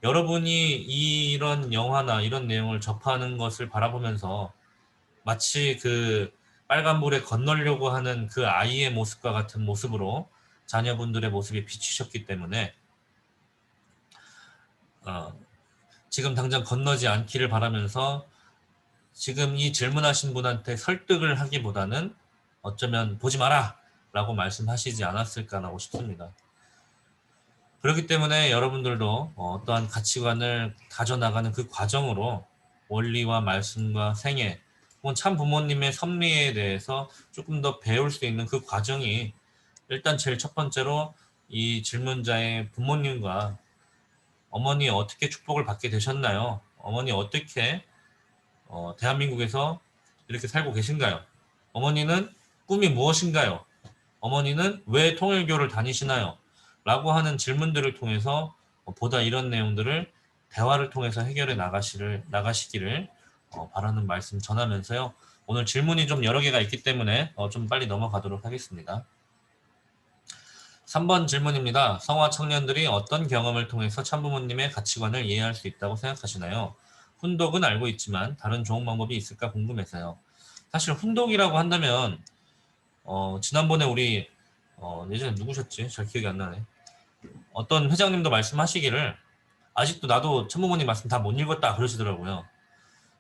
여러분이 이런 영화나 이런 내용을 접하는 것을 바라보면서 마치 그 빨간불에 건너려고 하는 그 아이의 모습과 같은 모습으로 자녀분들의 모습이 비추셨기 때문에 어, 지금 당장 건너지 않기를 바라면서 지금 이 질문하신 분한테 설득을 하기보다는 어쩌면 보지 마라 라고 말씀하시지 않았을까라고 싶습니다. 그렇기 때문에 여러분들도 어떠한 가치관을 다져나가는 그 과정으로 원리와 말씀과 생애 혹은 참 부모님의 섭리에 대해서 조금 더 배울 수 있는 그 과정이 일단 제일 첫 번째로 이 질문자의 부모님과 어머니 어떻게 축복을 받게 되셨나요? 어머니 어떻게 대한민국에서 이렇게 살고 계신가요? 어머니는 꿈이 무엇인가요? 어머니는 왜 통일교를 다니시나요? 라고 하는 질문들을 통해서 보다 이런 내용들을 대화를 통해서 해결해 나가시기를 바라는 말씀 전하면서요. 오늘 질문이 좀 여러 개가 있기 때문에 좀 빨리 넘어가도록 하겠습니다. 3번 질문입니다. 성화 청년들이 어떤 경험을 통해서 참부모님의 가치관을 이해할 수 있다고 생각하시나요? 훈독은 알고 있지만 다른 좋은 방법이 있을까 궁금해서요. 사실 훈독이라고 한다면 지난번에 우리 예전에 누구셨지? 잘 기억이 안 나네. 어떤 회장님도 말씀하시기를 아직도 나도 참부모님 말씀 다 못 읽었다 그러시더라고요.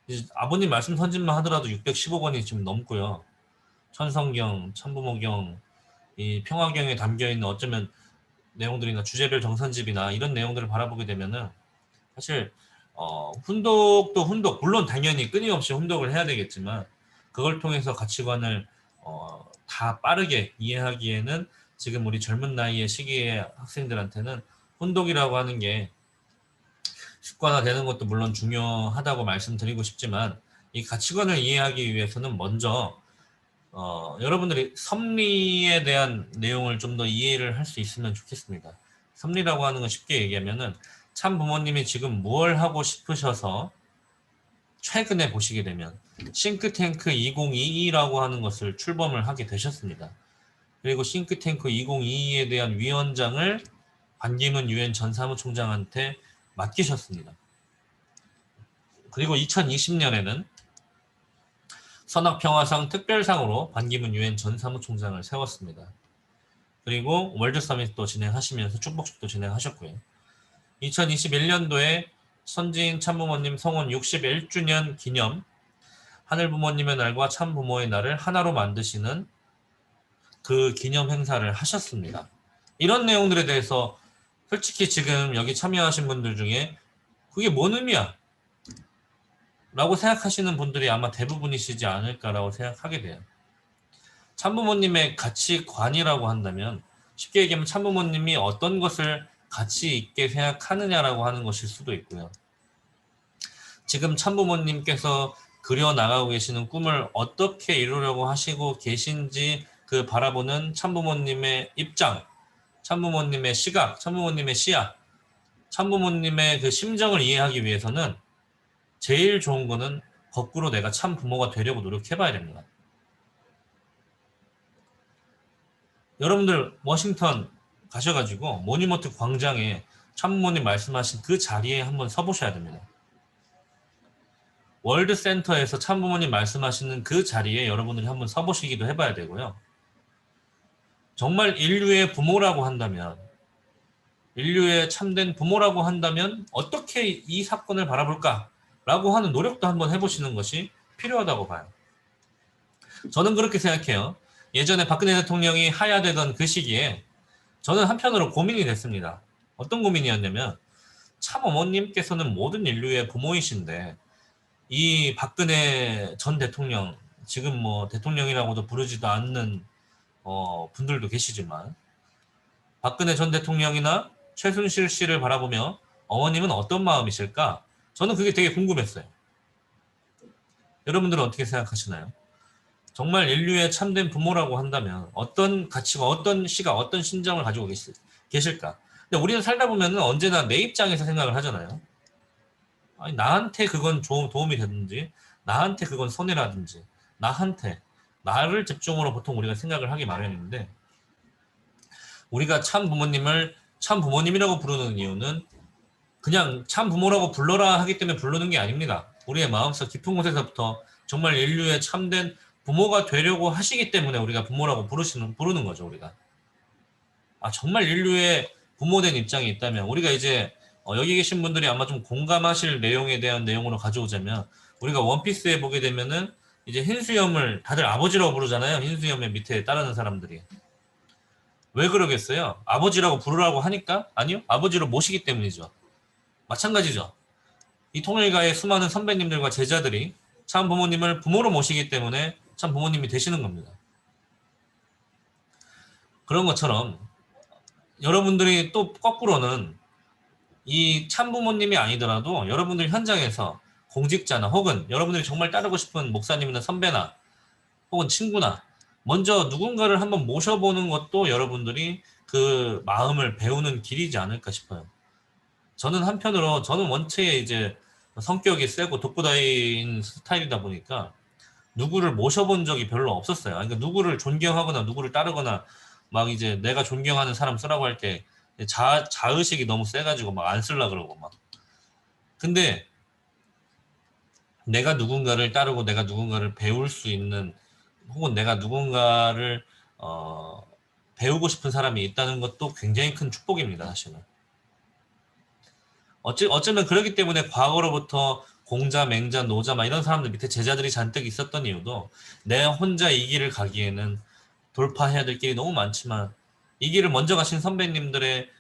이제 아버님 말씀 선진만 하더라도 615권이 지금 넘고요. 천성경, 참부모경, 이 평화경에 담겨있는 어쩌면 내용들이나 주제별 정선집이나 이런 내용들을 바라보게 되면은 사실 훈독도 훈독 물론 당연히 끊임없이 훈독을 해야 되겠지만 그걸 통해서 가치관을 다 빠르게 이해하기에는 지금 우리 젊은 나이의 시기의 학생들한테는 훈독이라고 하는 게 습관화되는 것도 물론 중요하다고 말씀드리고 싶지만 이 가치관을 이해하기 위해서는 먼저 여러분들이 섭리에 대한 내용을 좀 더 이해를 할 수 있으면 좋겠습니다. 섭리라고 하는 건 쉽게 얘기하면은 참 부모님이 지금 뭘 하고 싶으셔서 최근에 보시게 되면 싱크탱크 2022라고 하는 것을 출범을 하게 되셨습니다. 그리고 싱크탱크 2022에 대한 위원장을 반기문 유엔 전 사무총장한테 맡기셨습니다. 그리고 2020년에는 선악평화상 특별상으로 반기문 유엔 전 사무총장을 세웠습니다. 그리고 월드 서밋도 진행하시면서 축복식도 진행하셨고요. 2021년도에 선지인 참부모님 성원 61주년 기념 하늘부모님의 날과 참부모의 날을 하나로 만드시는 그 기념 행사를 하셨습니다. 이런 내용들에 대해서 솔직히 지금 여기 참여하신 분들 중에 그게 뭔 의미야? 라고 생각하시는 분들이 아마 대부분이시지 않을까라고 생각하게 돼요. 참부모님의 가치관이라고 한다면 쉽게 얘기하면 참부모님이 어떤 것을 가치 있게 생각하느냐라고 하는 것일 수도 있고요. 지금 참부모님께서 그려나가고 계시는 꿈을 어떻게 이루려고 하시고 계신지 그 바라보는 참부모님의 입장, 참부모님의 시각, 참부모님의 시야, 참부모님의 그 심정을 이해하기 위해서는 제일 좋은 거는 거꾸로 내가 참 부모가 되려고 노력해봐야 됩니다. 여러분들 워싱턴 가셔가지고 모니먼트 광장에 참부모님 말씀하신 그 자리에 한번 서보셔야 됩니다. 월드센터에서 참부모님 말씀하시는 그 자리에 여러분들이 한번 서보시기도 해봐야 되고요. 정말 인류의 부모라고 한다면, 인류의 참된 부모라고 한다면 어떻게 이 사건을 바라볼까? 라고 하는 노력도 한번 해보시는 것이 필요하다고 봐요. 저는 그렇게 생각해요. 예전에 박근혜 대통령이 하야되던 그 시기에 저는 한편으로 고민이 됐습니다. 어떤 고민이었냐면 참 어머님께서는 모든 인류의 부모이신데 이 박근혜 전 대통령, 지금 뭐 대통령이라고도 부르지도 않는 분들도 계시지만 박근혜 전 대통령이나 최순실 씨를 바라보며 어머님은 어떤 마음이실까? 저는 그게 되게 궁금했어요. 여러분들은 어떻게 생각하시나요? 정말 인류의 참된 부모라고 한다면 어떤 가치가, 어떤 시각, 어떤 심정을 가지고 계실까? 근데 우리는 살다 보면 언제나 내 입장에서 생각을 하잖아요. 아니, 나한테 그건 도움이 되든지, 나한테 그건 손해라든지, 나를 집중으로 보통 우리가 생각을 하기 마련인데, 우리가 참 부모님을 참 부모님이라고 부르는 이유는 그냥 참 부모라고 불러라 하기 때문에 부르는 게 아닙니다. 우리의 마음속 깊은 곳에서부터 정말 인류의 참된 부모가 되려고 하시기 때문에 우리가 부모라고 부르는 거죠, 우리가. 정말 인류의 부모된 입장이 있다면, 우리가 이제, 여기 계신 분들이 아마 좀 공감하실 내용에 대한 내용으로 가져오자면, 우리가 원피스에 보게 되면은, 이제 흰수염을 다들 아버지라고 부르잖아요. 흰수염의 밑에 따르는 사람들이. 왜 그러겠어요? 아버지라고 부르라고 하니까? 아니요. 아버지로 모시기 때문이죠. 마찬가지죠. 이 통일가의 수많은 선배님들과 제자들이 참 부모님을 부모로 모시기 때문에 참 부모님이 되시는 겁니다. 그런 것처럼 여러분들이 또 거꾸로는 이 참 부모님이 아니더라도 여러분들 현장에서 공직자나 혹은 여러분들이 정말 따르고 싶은 목사님이나 선배나 혹은 친구나 먼저 누군가를 한번 모셔보는 것도 여러분들이 그 마음을 배우는 길이지 않을까 싶어요. 저는 한편으로 저는 원체 이제 성격이 세고 독보다인 스타일이다 보니까 누구를 모셔본 적이 별로 없었어요. 그러니까 누구를 존경하거나 누구를 따르거나 막 이제 내가 존경하는 사람 쓰라고 할 때 자의식이 너무 세가지고 막 안 쓰려고 그러고 막. 근데 내가 누군가를 따르고 내가 누군가를 배울 수 있는 혹은 내가 누군가를 배우고 싶은 사람이 있다는 것도 굉장히 큰 축복입니다, 사실은. 어쩌면 그렇기 때문에 과거로부터 공자, 맹자, 노자 막 이런 사람들 밑에 제자들이 잔뜩 있었던 이유도 내 혼자 이 길을 가기에는 돌파해야 될 길이 너무 많지만 이 길을 먼저 가신 선배님들의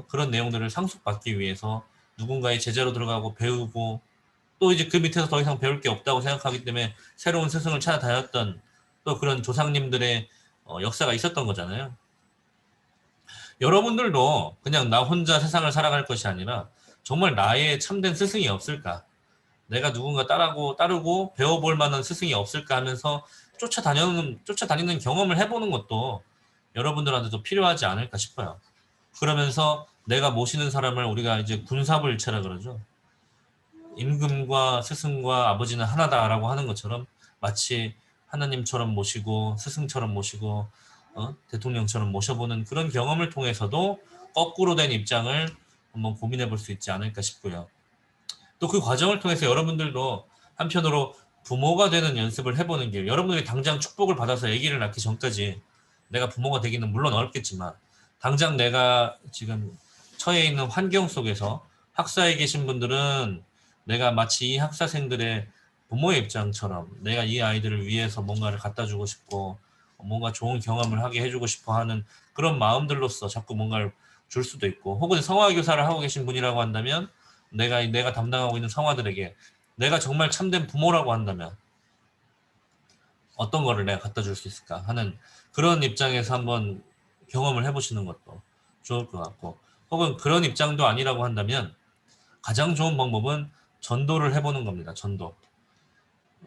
그런 내용들을 상속받기 위해서 누군가의 제자로 들어가고 배우고 또 이제 그 밑에서 더 이상 배울 게 없다고 생각하기 때문에 새로운 스승을 찾아다녔던 또 그런 조상님들의 역사가 있었던 거잖아요. 여러분들도 그냥 나 혼자 세상을 살아갈 것이 아니라 정말 나의 참된 스승이 없을까? 내가 누군가 따르고 배워볼 만한 스승이 없을까 하면서 쫓아다니는 경험을 해보는 것도 여러분들한테도 필요하지 않을까 싶어요. 그러면서 내가 모시는 사람을 우리가 이제 군사불체라 그러죠. 임금과 스승과 아버지는 하나다라고 하는 것처럼 마치 하나님처럼 모시고 스승처럼 모시고 대통령처럼 모셔보는 그런 경험을 통해서도 거꾸로 된 입장을 한번 고민해 볼 수 있지 않을까 싶고요. 또 그 과정을 통해서 여러분들도 한편으로 부모가 되는 연습을 해보는 길, 여러분들이 당장 축복을 받아서 아기를 낳기 전까지 내가 부모가 되기는 물론 어렵겠지만 당장 내가 지금 처해 있는 환경 속에서 학사에 계신 분들은 내가 마치 이 학사생들의 부모의 입장처럼 내가 이 아이들을 위해서 뭔가를 갖다 주고 싶고 뭔가 좋은 경험을 하게 해주고 싶어 하는 그런 마음들로서 자꾸 뭔가를 줄 수도 있고, 혹은 성화교사를 하고 계신 분이라고 한다면 내가 담당하고 있는 성화들에게 내가 정말 참된 부모라고 한다면 어떤 거를 내가 갖다 줄 수 있을까 하는 그런 입장에서 한번 경험을 해보시는 것도 좋을 것 같고, 혹은 그런 입장도 아니라고 한다면 가장 좋은 방법은 전도를 해보는 겁니다. 전도.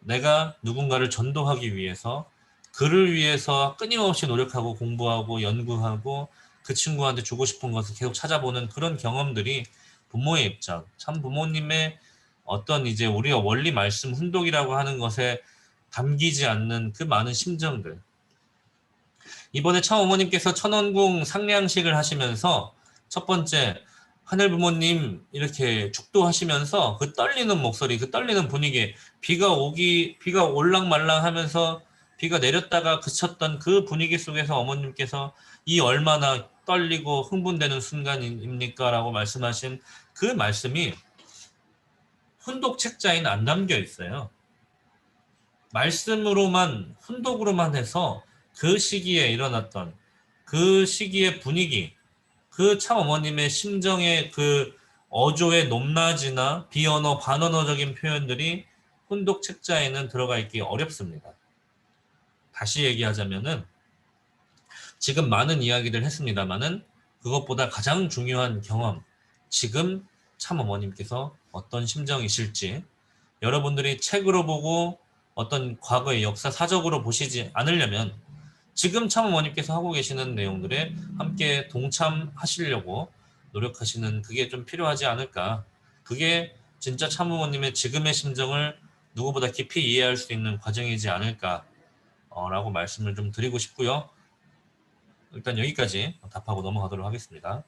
내가 누군가를 전도하기 위해서 그를 위해서 끊임없이 노력하고 공부하고 연구하고 그 친구한테 주고 싶은 것을 계속 찾아보는 그런 경험들이 부모의 입장, 참 부모님의 어떤 이제 우리가 원리 말씀 훈독이라고 하는 것에 담기지 않는 그 많은 심정들. 이번에 참 어머님께서 천원궁 상량식을 하시면서 첫 번째 하늘 부모님 이렇게 축도하시면서 그 떨리는 목소리, 그 떨리는 분위기, 비가 올랑말랑 하면서 비가 내렸다가 그쳤던 그 분위기 속에서 어머님께서 이 얼마나 떨리고 흥분되는 순간입니까? 라고 말씀하신 그 말씀이 훈독 책자에는 안 담겨 있어요. 말씀으로만, 훈독으로만 해서 그 시기에 일어났던 그 시기의 분위기, 그 참 어머님의 심정의 그 어조의 높낮이나 비언어, 반언어적인 표현들이 훈독 책자에는 들어가 있기 어렵습니다. 다시 얘기하자면은 지금 많은 이야기를 했습니다만은 그것보다 가장 중요한 경험, 지금 참 어머님께서 어떤 심정이실지 여러분들이 책으로 보고 어떤 과거의 역사 사적으로 보시지 않으려면 지금 참 어머님께서 하고 계시는 내용들에 함께 동참하시려고 노력하시는 그게 좀 필요하지 않을까. 그게 진짜 참 어머님의 지금의 심정을 누구보다 깊이 이해할 수 있는 과정이지 않을까 라고 말씀을 좀 드리고 싶고요. 일단 여기까지 답하고 넘어가도록 하겠습니다.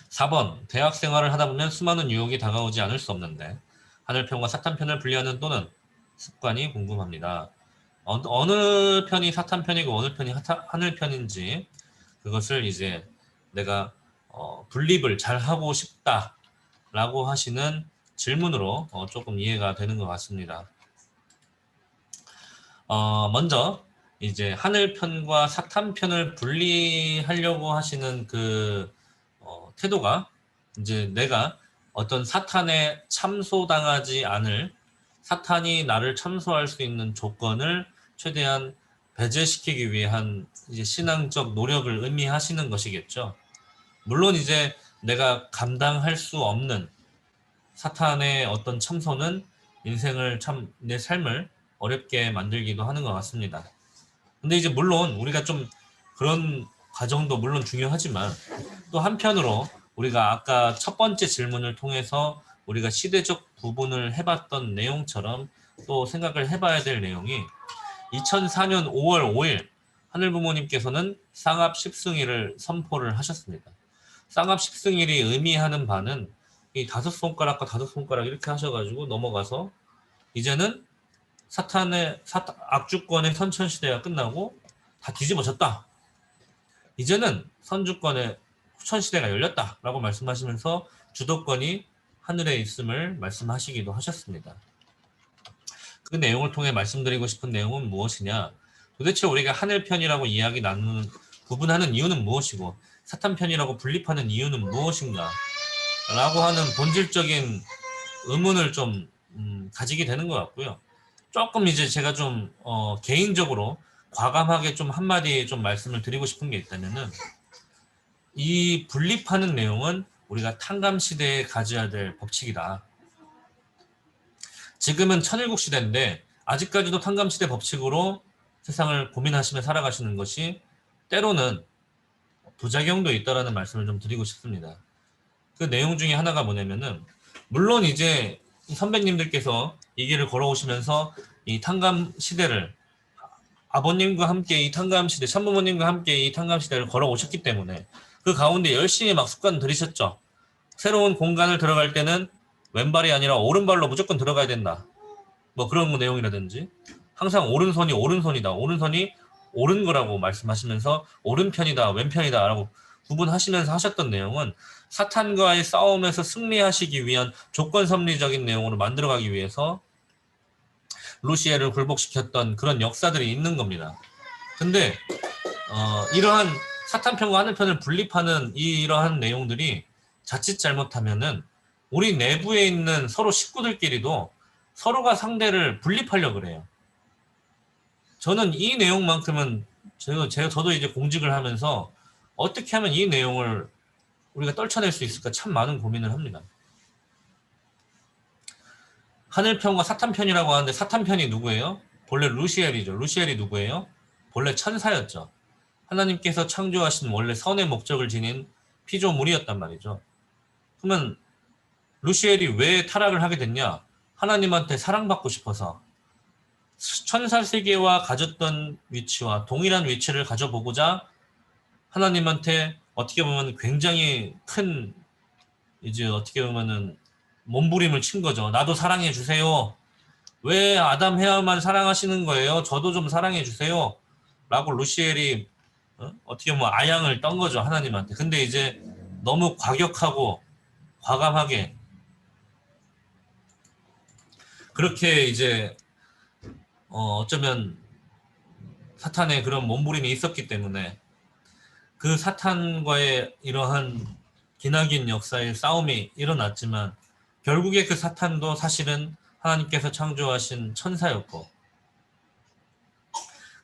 4번, 대학 생활을 하다 보면 수많은 유혹이 다가오지 않을 수 없는데 하늘편과 사탄편을 분리하는 또는 습관이 궁금합니다. 어느 편이 사탄편이고 어느 편이 하늘편인지 그것을 이제 내가 분립을 잘 하고 싶다라고 하시는 질문으로 조금 이해가 되는 것 같습니다. 먼저 이제 하늘편과 사탄편을 분리하려고 하시는 그 태도가 이제 내가 어떤 사탄에 참소당하지 않을, 사탄이 나를 참소할 수 있는 조건을 최대한 배제시키기 위한 이제 신앙적 노력을 의미하시는 것이겠죠. 물론 이제 내가 감당할 수 없는 사탄의 어떤 참소는 인생을 참 내 삶을 어렵게 만들기도 하는 것 같습니다. 근데 이제 물론 우리가 좀 그런 과정도 물론 중요하지만 또 한편으로 우리가 아까 첫 번째 질문을 통해서 우리가 시대적 부분을 해봤던 내용처럼 또 생각을 해봐야 될 내용이 2004년 5월 5일 하늘부모님께서는 쌍합 10승일을 선포를 하셨습니다. 쌍합 10승일이 의미하는 바는 이 다섯 손가락과 다섯 손가락 이렇게 하셔가지고 넘어가서 이제는 악주권의 선천시대가 끝나고 다 뒤집어졌다. 이제는 선주권의 후천시대가 열렸다라고 말씀하시면서 주도권이 하늘에 있음을 말씀하시기도 하셨습니다. 그 내용을 통해 말씀드리고 싶은 내용은 무엇이냐? 도대체 우리가 하늘편이라고 이야기 나누는 구분하는 이유는 무엇이고 사탄편이라고 분립하는 이유는 무엇인가? 라고 하는 본질적인 의문을 좀 가지게 되는 것 같고요. 조금 이제 제가 좀 개인적으로 과감하게 좀 한마디 좀 말씀을 드리고 싶은 게 있다면은 이 분립하는 내용은 우리가 탕감 시대에 가져야 될 법칙이다. 지금은 천일국 시대인데 아직까지도 탕감 시대 법칙으로 세상을 고민하시며 살아가시는 것이 때로는 부작용도 있다라는 말씀을 좀 드리고 싶습니다. 그 내용 중에 하나가 뭐냐면은, 물론 이제 이 선배님들께서 이 길을 걸어오시면서 이 탕감 시대를 아버님과 함께 이 탕감 시대, 참부모님과 함께 이 탕감 시대를 걸어오셨기 때문에 그 가운데 열심히 막 습관 들이셨죠. 새로운 공간을 들어갈 때는 왼발이 아니라 오른발로 무조건 들어가야 된다. 뭐 그런 내용이라든지, 항상 오른손이 오른손이다. 오른손이 옳은 거라고 말씀하시면서 오른편이다, 왼편이다 라고 구분하시면서 하셨던 내용은 사탄과의 싸움에서 승리하시기 위한 조건 섭리적인 내용으로 만들어가기 위해서 루시엘을 굴복시켰던 그런 역사들이 있는 겁니다. 근데 이러한 사탄편과 하늘편을 분립하는 이러한 내용들이 자칫 잘못하면은 우리 내부에 있는 서로 식구들끼리도 서로가 상대를 분립하려고 그래요. 저는 이 내용만큼은 저도 이제 공직을 하면서 어떻게 하면 이 내용을 우리가 떨쳐낼 수 있을까 참 많은 고민을 합니다. 하늘편과 사탄편이라고 하는데 사탄편이 누구예요? 본래 루시엘이죠. 루시엘이 누구예요? 본래 천사였죠. 하나님께서 창조하신 원래 선의 목적을 지닌 피조물이었단 말이죠. 그러면 루시엘이 왜 타락을 하게 됐냐? 하나님한테 사랑받고 싶어서 천사 세계와 가졌던 위치와 동일한 위치를 가져보고자 하나님한테 어떻게 보면 굉장히 큰, 이제 어떻게 보면은 몸부림을 친 거죠. 나도 사랑해 주세요. 왜 아담 헤아만 사랑하시는 거예요? 저도 좀 사랑해 주세요. 라고 루시엘이 어떻게 보면 아양을 떤 거죠, 하나님한테. 근데 이제 너무 과격하고 과감하게 그렇게 이제 어쩌면 사탄의 그런 몸부림이 있었기 때문에 그 사탄과의 이러한 기나긴 역사의 싸움이 일어났지만 결국에 그 사탄도 사실은 하나님께서 창조하신 천사였고,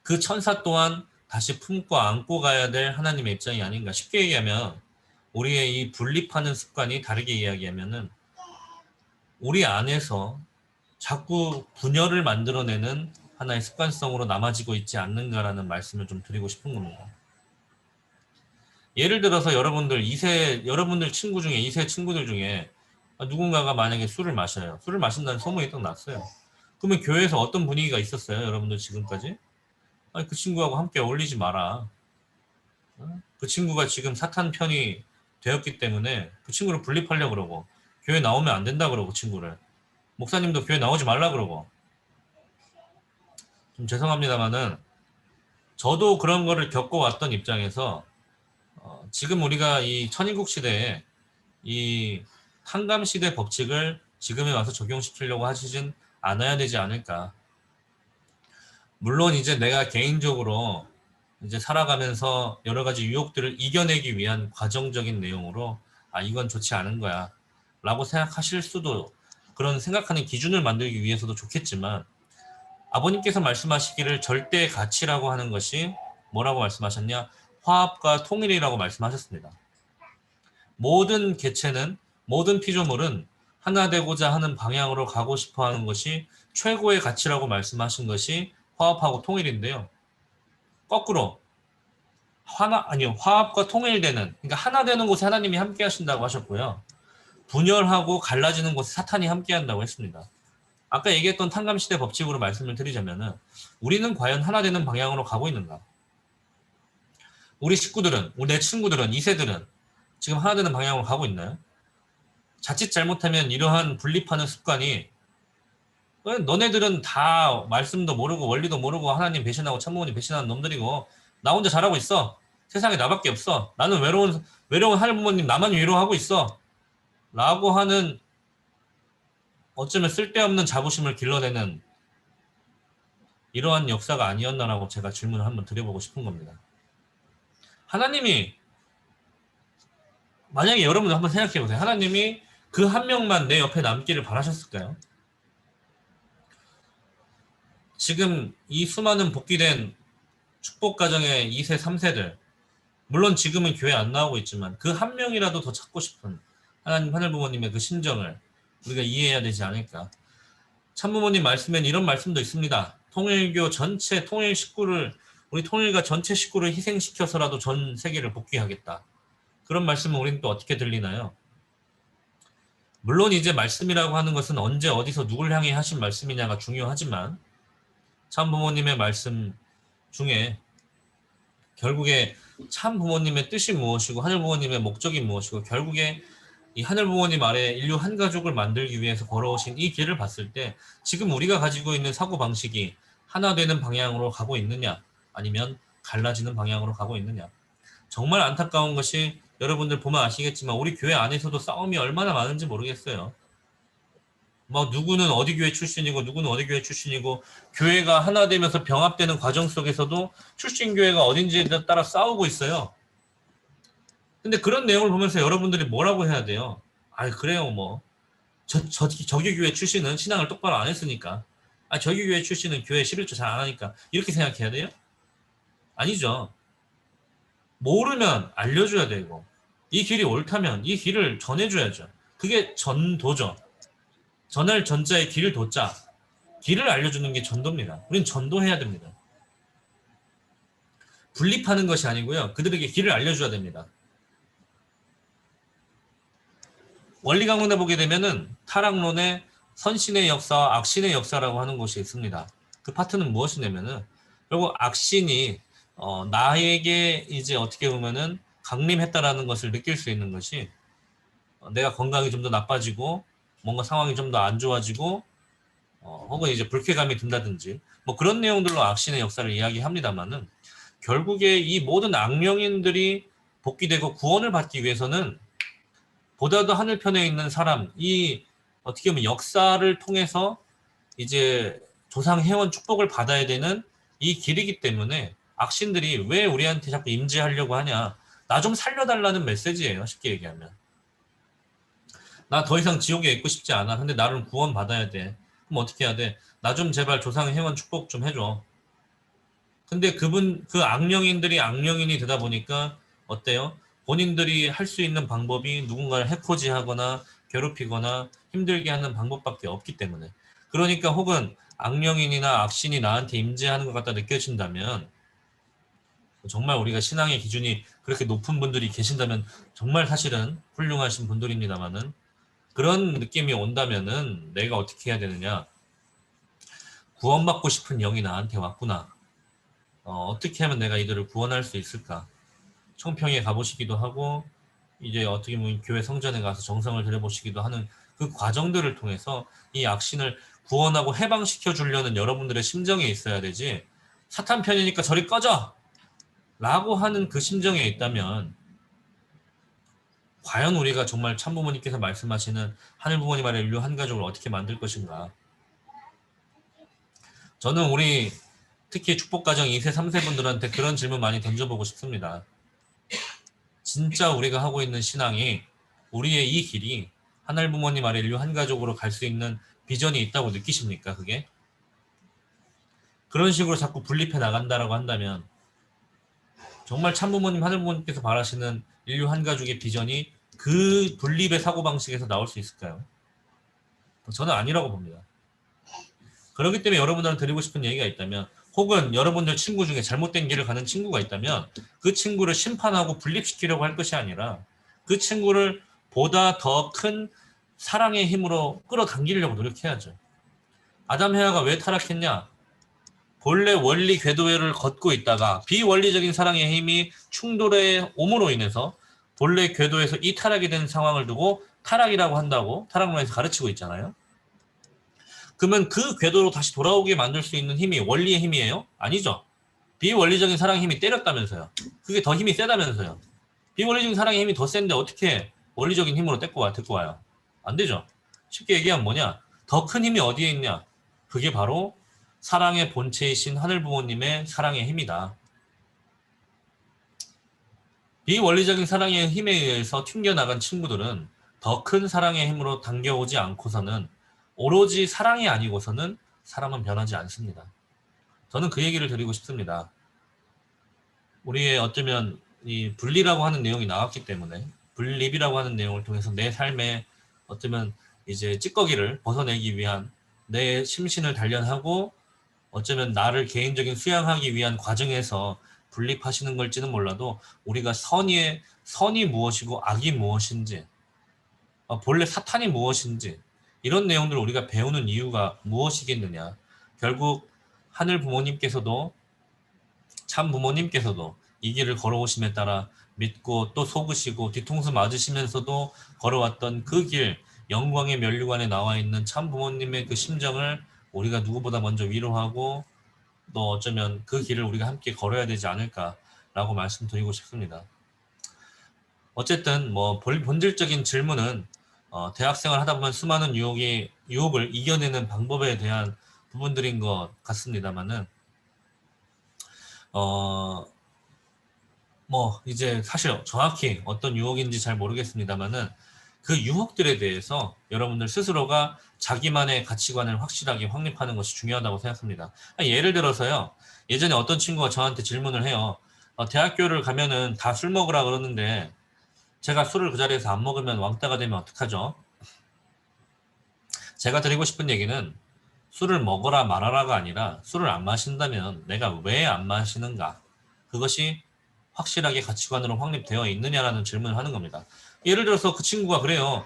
그 천사 또한 다시 품고 안고 가야 될 하나님의 입장이 아닌가. 쉽게 얘기하면 우리의 이 분립하는 습관이, 다르게 이야기하면은 우리 안에서 자꾸 분열을 만들어내는 하나의 습관성으로 남아지고 있지 않는가라는 말씀을 좀 드리고 싶은 겁니다. 예를 들어서 여러분들 친구 중에 2세 친구들 중에 누군가가 만약에 술을 마셔요. 술을 마신다는 소문이 딱 났어요. 그러면 교회에서 어떤 분위기가 있었어요? 여러분들 지금까지? 아니, 그 친구하고 함께 어울리지 마라. 그 친구가 지금 사탄 편이 되었기 때문에 그 친구를 분립하려고 그러고, 교회 나오면 안 된다 그러고, 친구를. 목사님도 교회 나오지 말라 그러고. 좀 죄송합니다만은 저도 그런 거를 겪어왔던 입장에서 지금 우리가 이 천인국 시대에 이 탕감 시대 법칙을 지금에 와서 적용시키려고 하시진 않아야 되지 않을까. 물론 이제 내가 개인적으로 이제 살아가면서 여러 가지 유혹들을 이겨내기 위한 과정적인 내용으로 이건 좋지 않은 거야 라고 생각하실 수도, 그런 생각하는 기준을 만들기 위해서도 좋겠지만, 아버님께서 말씀하시기를 절대 가치라고 하는 것이 뭐라고 말씀하셨냐? 화합과 통일이라고 말씀하셨습니다. 모든 개체는, 모든 피조물은 하나 되고자 하는 방향으로 가고 싶어 하는 것이 최고의 가치라고 말씀하신 것이 화합하고 통일인데요. 거꾸로 화합과 통일되는, 그러니까 하나 되는 곳에 하나님이 함께 하신다고 하셨고요. 분열하고 갈라지는 곳에 사탄이 함께 한다고 했습니다. 아까 얘기했던 탕감시대 법칙으로 말씀을 드리자면은 우리는 과연 하나 되는 방향으로 가고 있는가? 우리 식구들은, 내 친구들은, 2세들은 지금 하나 되는 방향으로 가고 있나요? 자칫 잘못하면 이러한 분립하는 습관이, 너네들은 다 말씀도 모르고 원리도 모르고 하나님 배신하고 참부모님 배신하는 놈들이고 나 혼자 잘하고 있어. 세상에 나밖에 없어. 나는 외로운 할부모님 나만 위로하고 있어. 라고 하는, 어쩌면 쓸데없는 자부심을 길러내는 이러한 역사가 아니었나라고 제가 질문을 한번 드려보고 싶은 겁니다. 하나님이, 만약에 여러분들 한번 생각해 보세요. 하나님이 그 한 명만 내 옆에 남기를 바라셨을까요? 지금 이 수많은 복귀된 축복가정의 2세, 3세들, 물론 지금은 교회 안 나오고 있지만 그 한 명이라도 더 찾고 싶은, 하나님 하늘부모님의 그 심정을 우리가 이해해야 되지 않을까. 참부모님 말씀엔 이런 말씀도 있습니다. 통일교 전체 통일 식구를 우리 통일가 전체 식구를 희생시켜서라도 전 세계를 복귀하겠다. 그런 말씀은 우리는 또 어떻게 들리나요? 물론 이제 말씀이라고 하는 것은 언제 어디서 누굴 향해 하신 말씀이냐가 중요하지만 참부모님의 말씀 중에 결국에 참부모님의 뜻이 무엇이고 하늘부모님의 목적이 무엇이고 결국에 이 하늘부모님 아래 인류 한 가족을 만들기 위해서 걸어오신 이 길을 봤을 때 지금 우리가 가지고 있는 사고방식이 하나 되는 방향으로 가고 있느냐 아니면 갈라지는 방향으로 가고 있느냐. 정말 안타까운 것이 여러분들 보면 아시겠지만 우리 교회 안에서도 싸움이 얼마나 많은지 모르겠어요. 뭐 누구는 어디 교회 출신이고 누구는 어디 교회 출신이고 교회가 하나 되면서 병합되는 과정 속에서도 출신 교회가 어딘지에 따라 싸우고 있어요. 근데 그런 내용을 보면서 여러분들이 뭐라고 해야 돼요? 아 그래요 뭐 저기 교회 출신은 신앙을 똑바로 안 했으니까 저기 교회 출신은 교회 11조 잘 안 하니까 이렇게 생각해야 돼요? 아니죠. 모르면 알려줘야 되고 이 길이 옳다면 이 길을 전해줘야죠. 그게 전도죠. 전할 전자의 길을 도자. 길을 알려주는 게 전도입니다. 우리는 전도해야 됩니다. 분립하는 것이 아니고요. 그들에게 길을 알려줘야 됩니다. 원리강론에 보게 되면은 타락론의 선신의 역사와 악신의 역사라고 하는 곳이 있습니다. 그 파트는 무엇이냐면은 결국 악신이 나에게 이제 어떻게 보면은 강림했다라는 것을 느낄 수 있는 것이 내가 건강이 좀 더 나빠지고 뭔가 상황이 좀 더 안 좋아지고 혹은 이제 불쾌감이 든다든지 뭐 그런 내용들로 악신의 역사를 이야기합니다만은 결국에 이 모든 악령인들이 복귀되고 구원을 받기 위해서는 보다도 하늘편에 있는 사람, 이 어떻게 보면 역사를 통해서 이제 조상 회원 축복을 받아야 되는 이 길이기 때문에 악신들이 왜 우리한테 자꾸 임재하려고 하냐. 나 좀 살려달라는 메시지예요. 쉽게 얘기하면. 나 더 이상 지옥에 있고 싶지 않아. 근데 나를 구원 받아야 돼. 그럼 어떻게 해야 돼? 나 좀 제발 조상 회원 축복 좀 해줘. 근데 그 악령인들이 악령인이 되다 보니까 어때요? 본인들이 할 수 있는 방법이 누군가를 해코지하거나 괴롭히거나 힘들게 하는 방법밖에 없기 때문에. 그러니까 혹은 악령인이나 악신이 나한테 임재하는 것 같다 느껴진다면 정말 우리가 신앙의 기준이 그렇게 높은 분들이 계신다면 정말 사실은 훌륭하신 분들입니다만은 그런 느낌이 온다면은 내가 어떻게 해야 되느냐? 구원받고 싶은 영이 나한테 왔구나. 어떻게 하면 내가 이들을 구원할 수 있을까? 청평에 가보시기도 하고 이제 어떻게 보면 교회 성전에 가서 정성을 들여보시기도 하는 그 과정들을 통해서 이 악신을 구원하고 해방시켜 주려는 여러분들의 심정이 있어야 되지 사탄 편이니까 저리 꺼져! 라고 하는 그 심정에 있다면 과연 우리가 정말 참부모님께서 말씀하시는 하늘부모님 아래 인류 한 가족을 어떻게 만들 것인가. 저는 우리 특히 축복가정 2세, 3세 분들한테 그런 질문 많이 던져보고 싶습니다. 진짜 우리가 하고 있는 신앙이 우리의 이 길이 하늘부모님 아래 인류 한 가족으로 갈 수 있는 비전이 있다고 느끼십니까? 그게? 그런 식으로 자꾸 분립해 나간다라고 한다면 정말 참부모님, 하늘부모님께서 바라시는 인류 한 가족의 비전이 그 분립의 사고방식에서 나올 수 있을까요? 저는 아니라고 봅니다. 그렇기 때문에 여러분들한테 드리고 싶은 얘기가 있다면 혹은 여러분들 친구 중에 잘못된 길을 가는 친구가 있다면 그 친구를 심판하고 분립시키려고 할 것이 아니라 그 친구를 보다 더 큰 사랑의 힘으로 끌어당기려고 노력해야죠. 아담 헤아가 왜 타락했냐? 본래 원리 궤도를 걷고 있다가 비원리적인 사랑의 힘이 충돌에 옴으로 인해서 본래 궤도에서 이탈하게 된 상황을 두고 타락이라고 한다고 타락론에서 가르치고 있잖아요. 그러면 그 궤도로 다시 돌아오게 만들 수 있는 힘이 원리의 힘이에요? 아니죠. 비원리적인 사랑의 힘이 때렸다면서요. 그게 더 힘이 세다면서요. 비원리적인 사랑의 힘이 더 센데 어떻게 원리적인 힘으로 데리고 와요? 안 되죠. 쉽게 얘기하면 뭐냐? 더 큰 힘이 어디에 있냐? 그게 바로 사랑의 본체이신 하늘부모님의 사랑의 힘이다. 비원리적인 사랑의 힘에 의해서 튕겨나간 친구들은 더 큰 사랑의 힘으로 당겨오지 않고서는 오로지 사랑이 아니고서는 사람은 변하지 않습니다. 저는 그 얘기를 드리고 싶습니다. 우리의 어쩌면 이 분리라고 하는 내용이 나왔기 때문에 분립이라고 하는 내용을 통해서 내 삶에 어쩌면 이제 찌꺼기를 벗어내기 위한 내 심신을 단련하고 어쩌면 나를 개인적인 수양하기 위한 과정에서 분립하시는 걸지는 몰라도 우리가 선이 무엇이고 악이 무엇인지 본래 사탄이 무엇인지 이런 내용들을 우리가 배우는 이유가 무엇이겠느냐. 결국 하늘 부모님께서도 참 부모님께서도 이 길을 걸어오심에 따라 믿고 또 속으시고 뒤통수 맞으시면서도 걸어왔던 그 길, 영광의 면류관에 나와 있는 참 부모님의 그 심정을 우리가 누구보다 먼저 위로하고 또 어쩌면 그 길을 우리가 함께 걸어야 되지 않을까라고 말씀드리고 싶습니다. 어쨌든 뭐 본질적인 질문은 대학생활 하다 보면 수많은 유혹을 이겨내는 방법에 대한 부분들인 것 같습니다만은 뭐 이제 사실 정확히 어떤 유혹인지 잘 모르겠습니다만은 그 유혹들에 대해서 여러분들 스스로가 자기만의 가치관을 확실하게 확립하는 것이 중요하다고 생각합니다. 예를 들어서요. 예전에 어떤 친구가 저한테 질문을 해요. 대학교를 가면은 다 술 먹으라 그러는데 제가 술을 그 자리에서 안 먹으면 왕따가 되면 어떡하죠? 제가 드리고 싶은 얘기는 술을 먹어라 말아라가 아니라 술을 안 마신다면 내가 왜 안 마시는가? 그것이 확실하게 가치관으로 확립되어 있느냐라는 질문을 하는 겁니다. 예를 들어서 그 친구가 그래요.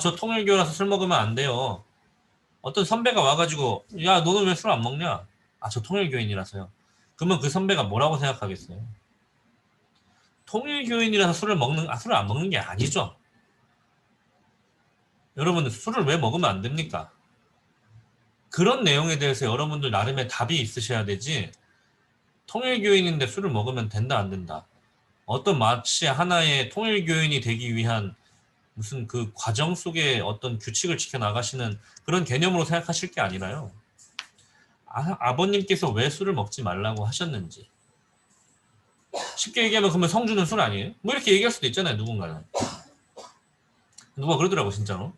저 통일교라서 술 먹으면 안 돼요. 어떤 선배가 와가지고 야 너는 왜 술 안 먹냐? 저 통일교인이라서요. 그러면 그 선배가 뭐라고 생각하겠어요? 통일교인이라서 술을 안 먹는 게 아니죠. 여러분 술을 왜 먹으면 안 됩니까? 그런 내용에 대해서 여러분들 나름의 답이 있으셔야 되지 통일교인인데 술을 먹으면 된다 안 된다. 어떤 마치 하나의 통일교인이 되기 위한 무슨 그 과정 속에 어떤 규칙을 지켜나가시는 그런 개념으로 생각하실 게 아니라요. 아버님께서 왜 술을 먹지 말라고 하셨는지. 쉽게 얘기하면 그러면 성주는 술 아니에요? 뭐 이렇게 얘기할 수도 있잖아요. 누군가는. 누가 그러더라고 진짜로.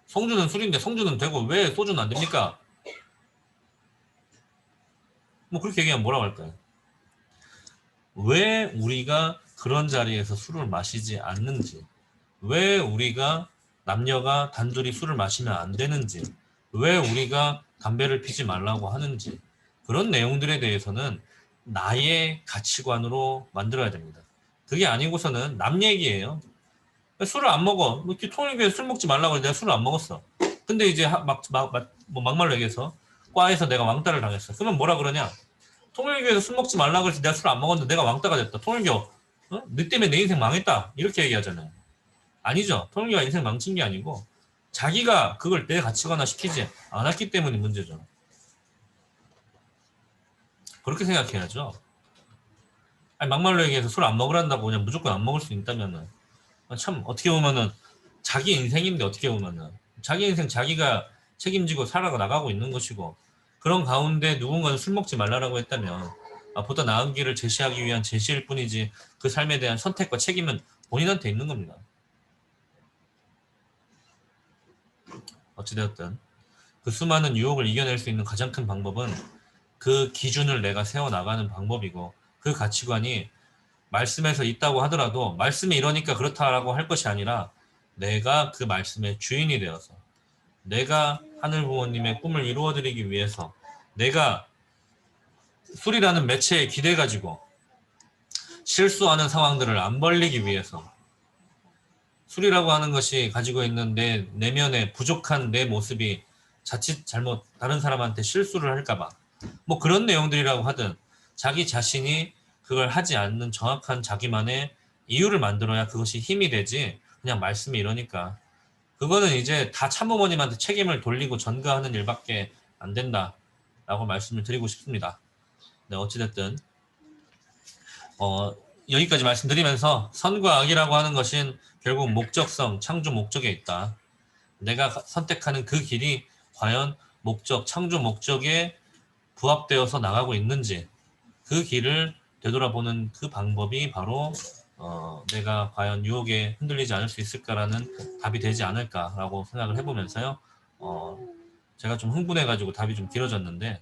성주는 술인데 성주는 되고 왜 소주는 안 됩니까? 뭐 그렇게 얘기하면 뭐라고 할까요? 왜 우리가 그런 자리에서 술을 마시지 않는지, 왜 우리가 남녀가 단둘이 술을 마시면 안 되는지, 왜 우리가 담배를 피지 말라고 하는지 그런 내용들에 대해서는 나의 가치관으로 만들어야 됩니다. 그게 아니고서는 남 얘기예요. 술을 안 먹어. 뭐 이렇게 통일교에 술 먹지 말라고 해서 내가 술을 안 먹었어. 근데 이제 막말로 얘기해서 과에서 내가 왕따를 당했어. 그러면 뭐라 그러냐? 통일교에서 술 먹지 말라고 해서 내가 술 안 먹었는데 내가 왕따가 됐다. 통일교, 너 때문에 내 인생 망했다. 이렇게 얘기하잖아요. 아니죠. 통일교가 인생 망친 게 아니고 자기가 그걸 내 가치관화 시키지 않았기 때문에 문제죠. 그렇게 생각해야죠. 아니, 막말로 얘기해서 술 안 먹으란다고 그냥 무조건 안 먹을 수 있다면은 참 어떻게 보면은 자기 인생인데 어떻게 보면은 자기 인생 자기가 책임지고 살아나가고 있는 것이고 그런 가운데 누군가는 술 먹지 말라라고 했다면 보다 나은 길을 제시하기 위한 제시일 뿐이지 그 삶에 대한 선택과 책임은 본인한테 있는 겁니다. 어찌되었든 그 수많은 유혹을 이겨낼 수 있는 가장 큰 방법은 그 기준을 내가 세워나가는 방법이고 그 가치관이 말씀에서 있다고 하더라도 말씀이 이러니까 그렇다라고 할 것이 아니라 내가 그 말씀의 주인이 되어서 내가 하늘 부모님의 꿈을 이루어드리기 위해서 내가 술이라는 매체에 기대가지고 실수하는 상황들을 안 벌리기 위해서 술이라고 하는 것이 가지고 있는 내 내면의 부족한 내 모습이 자칫 잘못 다른 사람한테 실수를 할까봐 뭐 그런 내용들이라고 하든 자기 자신이 그걸 하지 않는 정확한 자기만의 이유를 만들어야 그것이 힘이 되지 그냥 말씀이 이러니까 그거는 이제 다 참부모님한테 책임을 돌리고 전가하는 일밖에 안 된다라고 말씀을 드리고 싶습니다. 네, 어찌됐든 여기까지 말씀드리면서 선과 악이라고 하는 것은 결국 목적성, 창조 목적에 있다. 내가 선택하는 그 길이 과연 목적, 창조 목적에 부합되어서 나가고 있는지 그 길을 되돌아보는 그 방법이 바로 내가 과연 유혹에 흔들리지 않을 수 있을까라는 답이 되지 않을까라고 생각을 해보면서요. 제가 좀 흥분해가지고 답이 좀 길어졌는데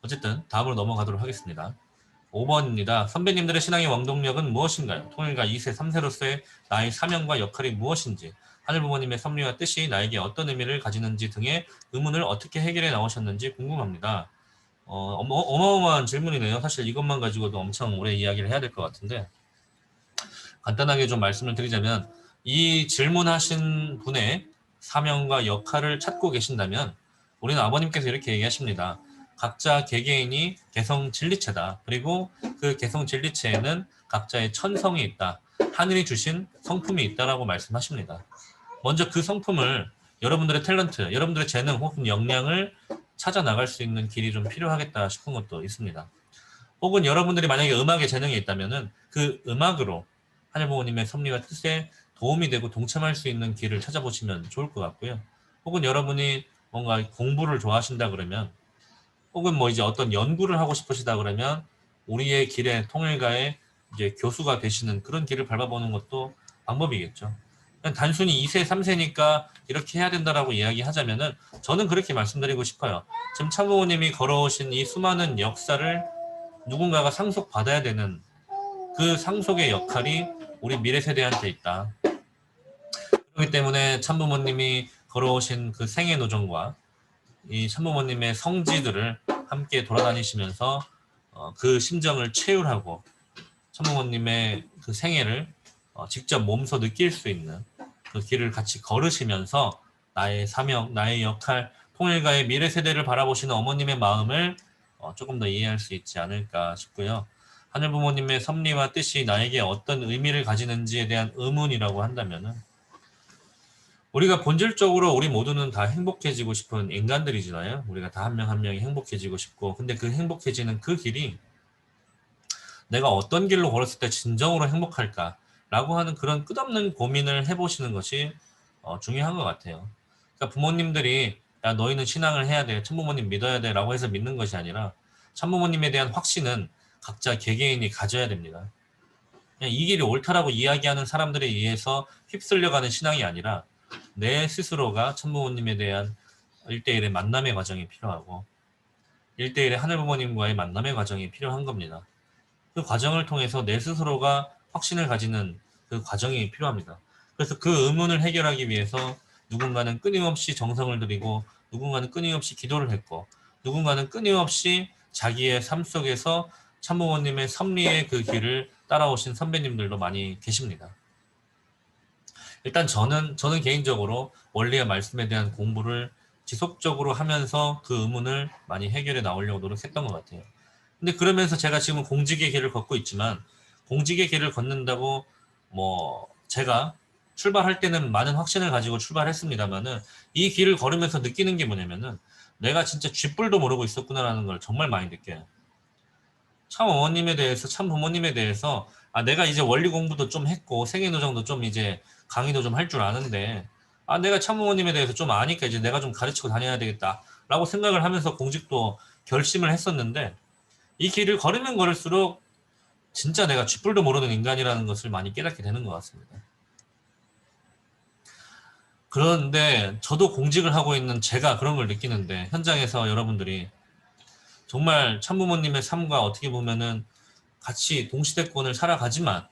어쨌든 다음으로 넘어가도록 하겠습니다. 5번입니다. 선배님들의 신앙의 원동력은 무엇인가요? 통일가 2세, 3세로서의 나의 사명과 역할이 무엇인지, 하늘 부모님의 섭리와 뜻이 나에게 어떤 의미를 가지는지 등의 의문을 어떻게 해결해 나오셨는지 궁금합니다. 어마어마한 질문이네요. 사실 이것만 가지고도 엄청 오래 이야기를 해야 될 것 같은데, 간단하게 좀 말씀을 드리자면, 이 질문하신 분의 사명과 역할을 찾고 계신다면 우리는 아버님께서 이렇게 얘기하십니다. 각자 개개인이 개성 진리체다. 그리고 그 개성 진리체에는 각자의 천성이 있다. 하늘이 주신 성품이 있다라고 말씀하십니다. 먼저 그 성품을, 여러분들의 탤런트, 여러분들의 재능 혹은 역량을 찾아 나갈 수 있는 길이 좀 필요하겠다 싶은 것도 있습니다. 혹은 여러분들이 만약에 음악에 재능이 있다면은 그 음악으로 하늘부모님의 섭리와 뜻에 도움이 되고 동참할 수 있는 길을 찾아보시면 좋을 것 같고요. 혹은 여러분이 뭔가 공부를 좋아하신다 그러면, 혹은 뭐 이제 어떤 연구를 하고 싶으시다 그러면 우리의 길의 통일가의 이제 교수가 되시는 그런 길을 밟아보는 것도 방법이겠죠. 그냥 단순히 2세, 3세니까 이렇게 해야 된다라고 이야기하자면은 저는 그렇게 말씀드리고 싶어요. 지금 참부모님이 걸어오신 이 수많은 역사를 누군가가 상속받아야 되는 그 상속의 역할이 우리 미래 세대한테 있다. 그렇기 때문에 참부모님이 걸어오신 그 생애 노정과 이 참부모님의 성지들을 함께 돌아다니시면서 그 심정을 체휼하고 참부모님의 그 생애를 직접 몸소 느낄 수 있는 그 길을 같이 걸으시면서 나의 사명, 나의 역할, 통일가의 미래 세대를 바라보시는 어머님의 마음을 조금 더 이해할 수 있지 않을까 싶고요. 하늘 부모님의 섭리와 뜻이 나에게 어떤 의미를 가지는지에 대한 의문이라고 한다면은, 우리가 본질적으로 우리 모두는 다 행복해지고 싶은 인간들이잖아요. 우리가 다 한 명 한 명이 행복해지고 싶고, 근데 그 행복해지는 그 길이 내가 어떤 길로 걸었을 때 진정으로 행복할까라고 하는 그런 끝없는 고민을 해보시는 것이 중요한 것 같아요. 그러니까 부모님들이 야 너희는 신앙을 해야 돼, 참부모님 믿어야 돼라고 해서 믿는 것이 아니라 참부모님에 대한 확신은 각자 개개인이 가져야 됩니다. 그냥 이 길이 옳다라고 이야기하는 사람들에 의해서 휩쓸려가는 신앙이 아니라 내 스스로가 참부모님에 대한 1대1의 만남의 과정이 필요하고 1대1의 하늘부모님과의 만남의 과정이 필요한 겁니다. 그 과정을 통해서 내 스스로가 확신을 가지는 그 과정이 필요합니다. 그래서 그 의문을 해결하기 위해서 누군가는 끊임없이 정성을 들이고 누군가는 끊임없이 기도를 했고 누군가는 끊임없이 자기의 삶 속에서 참부모님의 섭리의 그 길을 따라오신 선배님들도 많이 계십니다. 일단 저는 개인적으로 원리와 말씀에 대한 공부를 지속적으로 하면서 그 의문을 많이 해결해 나오려고 노력했던 것 같아요. 근데 그러면서 제가 지금 공직의 길을 걷고 있지만, 공직의 길을 걷는다고 뭐 제가 출발할 때는 많은 확신을 가지고 출발했습니다만은 이 길을 걸으면서 느끼는 게 뭐냐면은 내가 진짜 쥐뿔도 모르고 있었구나라는 걸 정말 많이 느껴요. 참 어머님에 대해서, 참 부모님에 대해서 내가 이제 원리 공부도 좀 했고 생애노정도 좀 이제 강의도 좀 할 줄 아는데 내가 참 부모님에 대해서 좀 아니까 이제 내가 좀 가르치고 다녀야 되겠다라고 생각을 하면서 공직도 결심을 했었는데, 이 길을 걸으면 걸을수록 진짜 내가 쥐뿔도 모르는 인간이라는 것을 많이 깨닫게 되는 것 같습니다. 그런데 저도 공직을 하고 있는 제가 그런 걸 느끼는데, 현장에서 여러분들이 정말 참부모님의 삶과 어떻게 보면은 같이 동시대권을 살아가지만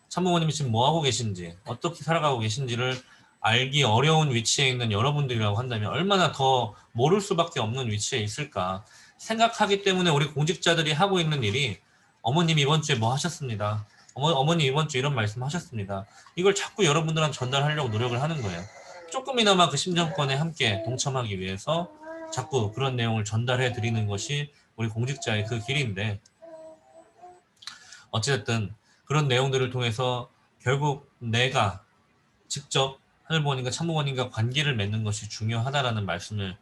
참부모님이 지금 뭐하고 계신지, 어떻게 살아가고 계신지를 알기 어려운 위치에 있는 여러분들이라고 한다면 얼마나 더 모를 수밖에 없는 위치에 있을까 생각하기 때문에 우리 공직자들이 하고 있는 일이 어머님 이번 주에 뭐 하셨습니다. 어머님 이번 주에 이런 말씀 하셨습니다. 이걸 자꾸 여러분들한테 전달하려고 노력을 하는 거예요. 조금이나마 그 심정권에 함께 동참하기 위해서 자꾸 그런 내용을 전달해 드리는 것이 우리 공직자의 그 길인데, 어찌됐든 그런 내용들을 통해서 결국 내가 직접 하늘부모님과 참부모님과 관계를 맺는 것이 중요하다라는 말씀을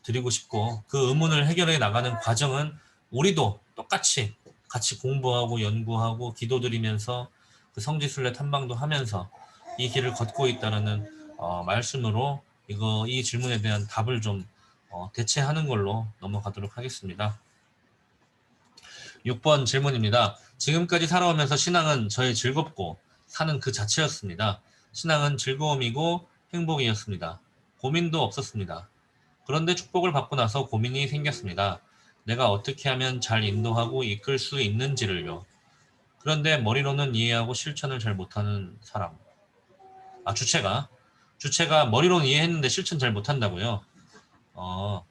드리고 싶고, 그 의문을 해결해 나가는 과정은 우리도 똑같이 같이 공부하고 연구하고 기도드리면서 그 성지순례 탐방도 하면서 이 길을 걷고 있다라는 말씀으로 이 질문에 대한 답을 좀 대체하는 걸로 넘어가도록 하겠습니다. 6번 질문입니다. 지금까지 살아오면서 신앙은 저의 즐겁고 사는 그 자체였습니다. 신앙은 즐거움이고 행복이었습니다. 고민도 없었습니다. 그런데 축복을 받고 나서 고민이 생겼습니다. 내가 어떻게 하면 잘 인도하고 이끌 수 있는지를요. 그런데 머리로는 이해하고 실천을 잘 못하는 사람. 주체가 머리로는 이해했는데 실천 잘 못한다고요. 어,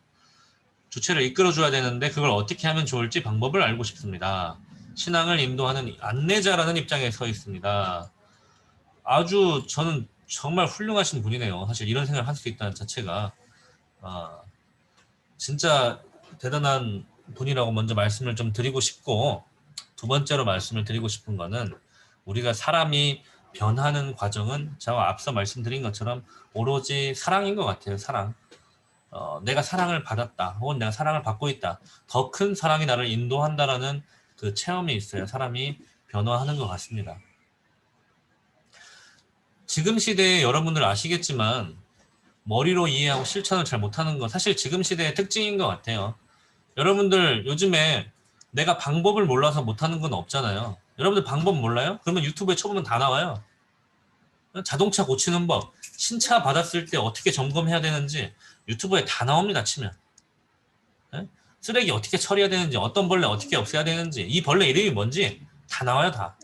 주체를 이끌어줘야 되는데 그걸 어떻게 하면 좋을지 방법을 알고 싶습니다. 신앙을 인도하는 안내자라는 입장에 서 있습니다. 아주 저는 정말 훌륭하신 분이네요. 사실 이런 생각을 할 수 있다는 자체가 진짜 대단한 분이라고 먼저 말씀을 좀 드리고 싶고, 두 번째로 말씀을 드리고 싶은 거는 우리가 사람이 변하는 과정은 제가 앞서 말씀드린 것처럼 오로지 사랑인 것 같아요. 사랑. 내가 사랑을 받았다 혹은 내가 사랑을 받고 있다, 더 큰 사랑이 나를 인도한다라는 그 체험이 있어야 사람이 변화하는 것 같습니다. 지금 시대에 여러분들 아시겠지만 머리로 이해하고 실천을 잘 못하는 건 사실 지금 시대의 특징인 것 같아요. 여러분들 요즘에 내가 방법을 몰라서 못하는 건 없잖아요. 여러분들 방법 몰라요? 그러면 유튜브에 쳐보면 다 나와요. 자동차 고치는 법, 신차 받았을 때 어떻게 점검해야 되는지 유튜브에 다 나옵니다. 치면. 예? 쓰레기 어떻게 처리해야 되는지, 어떤 벌레 어떻게 없애야 되는지, 이 벌레 이름이 뭔지 다 나와요. 다.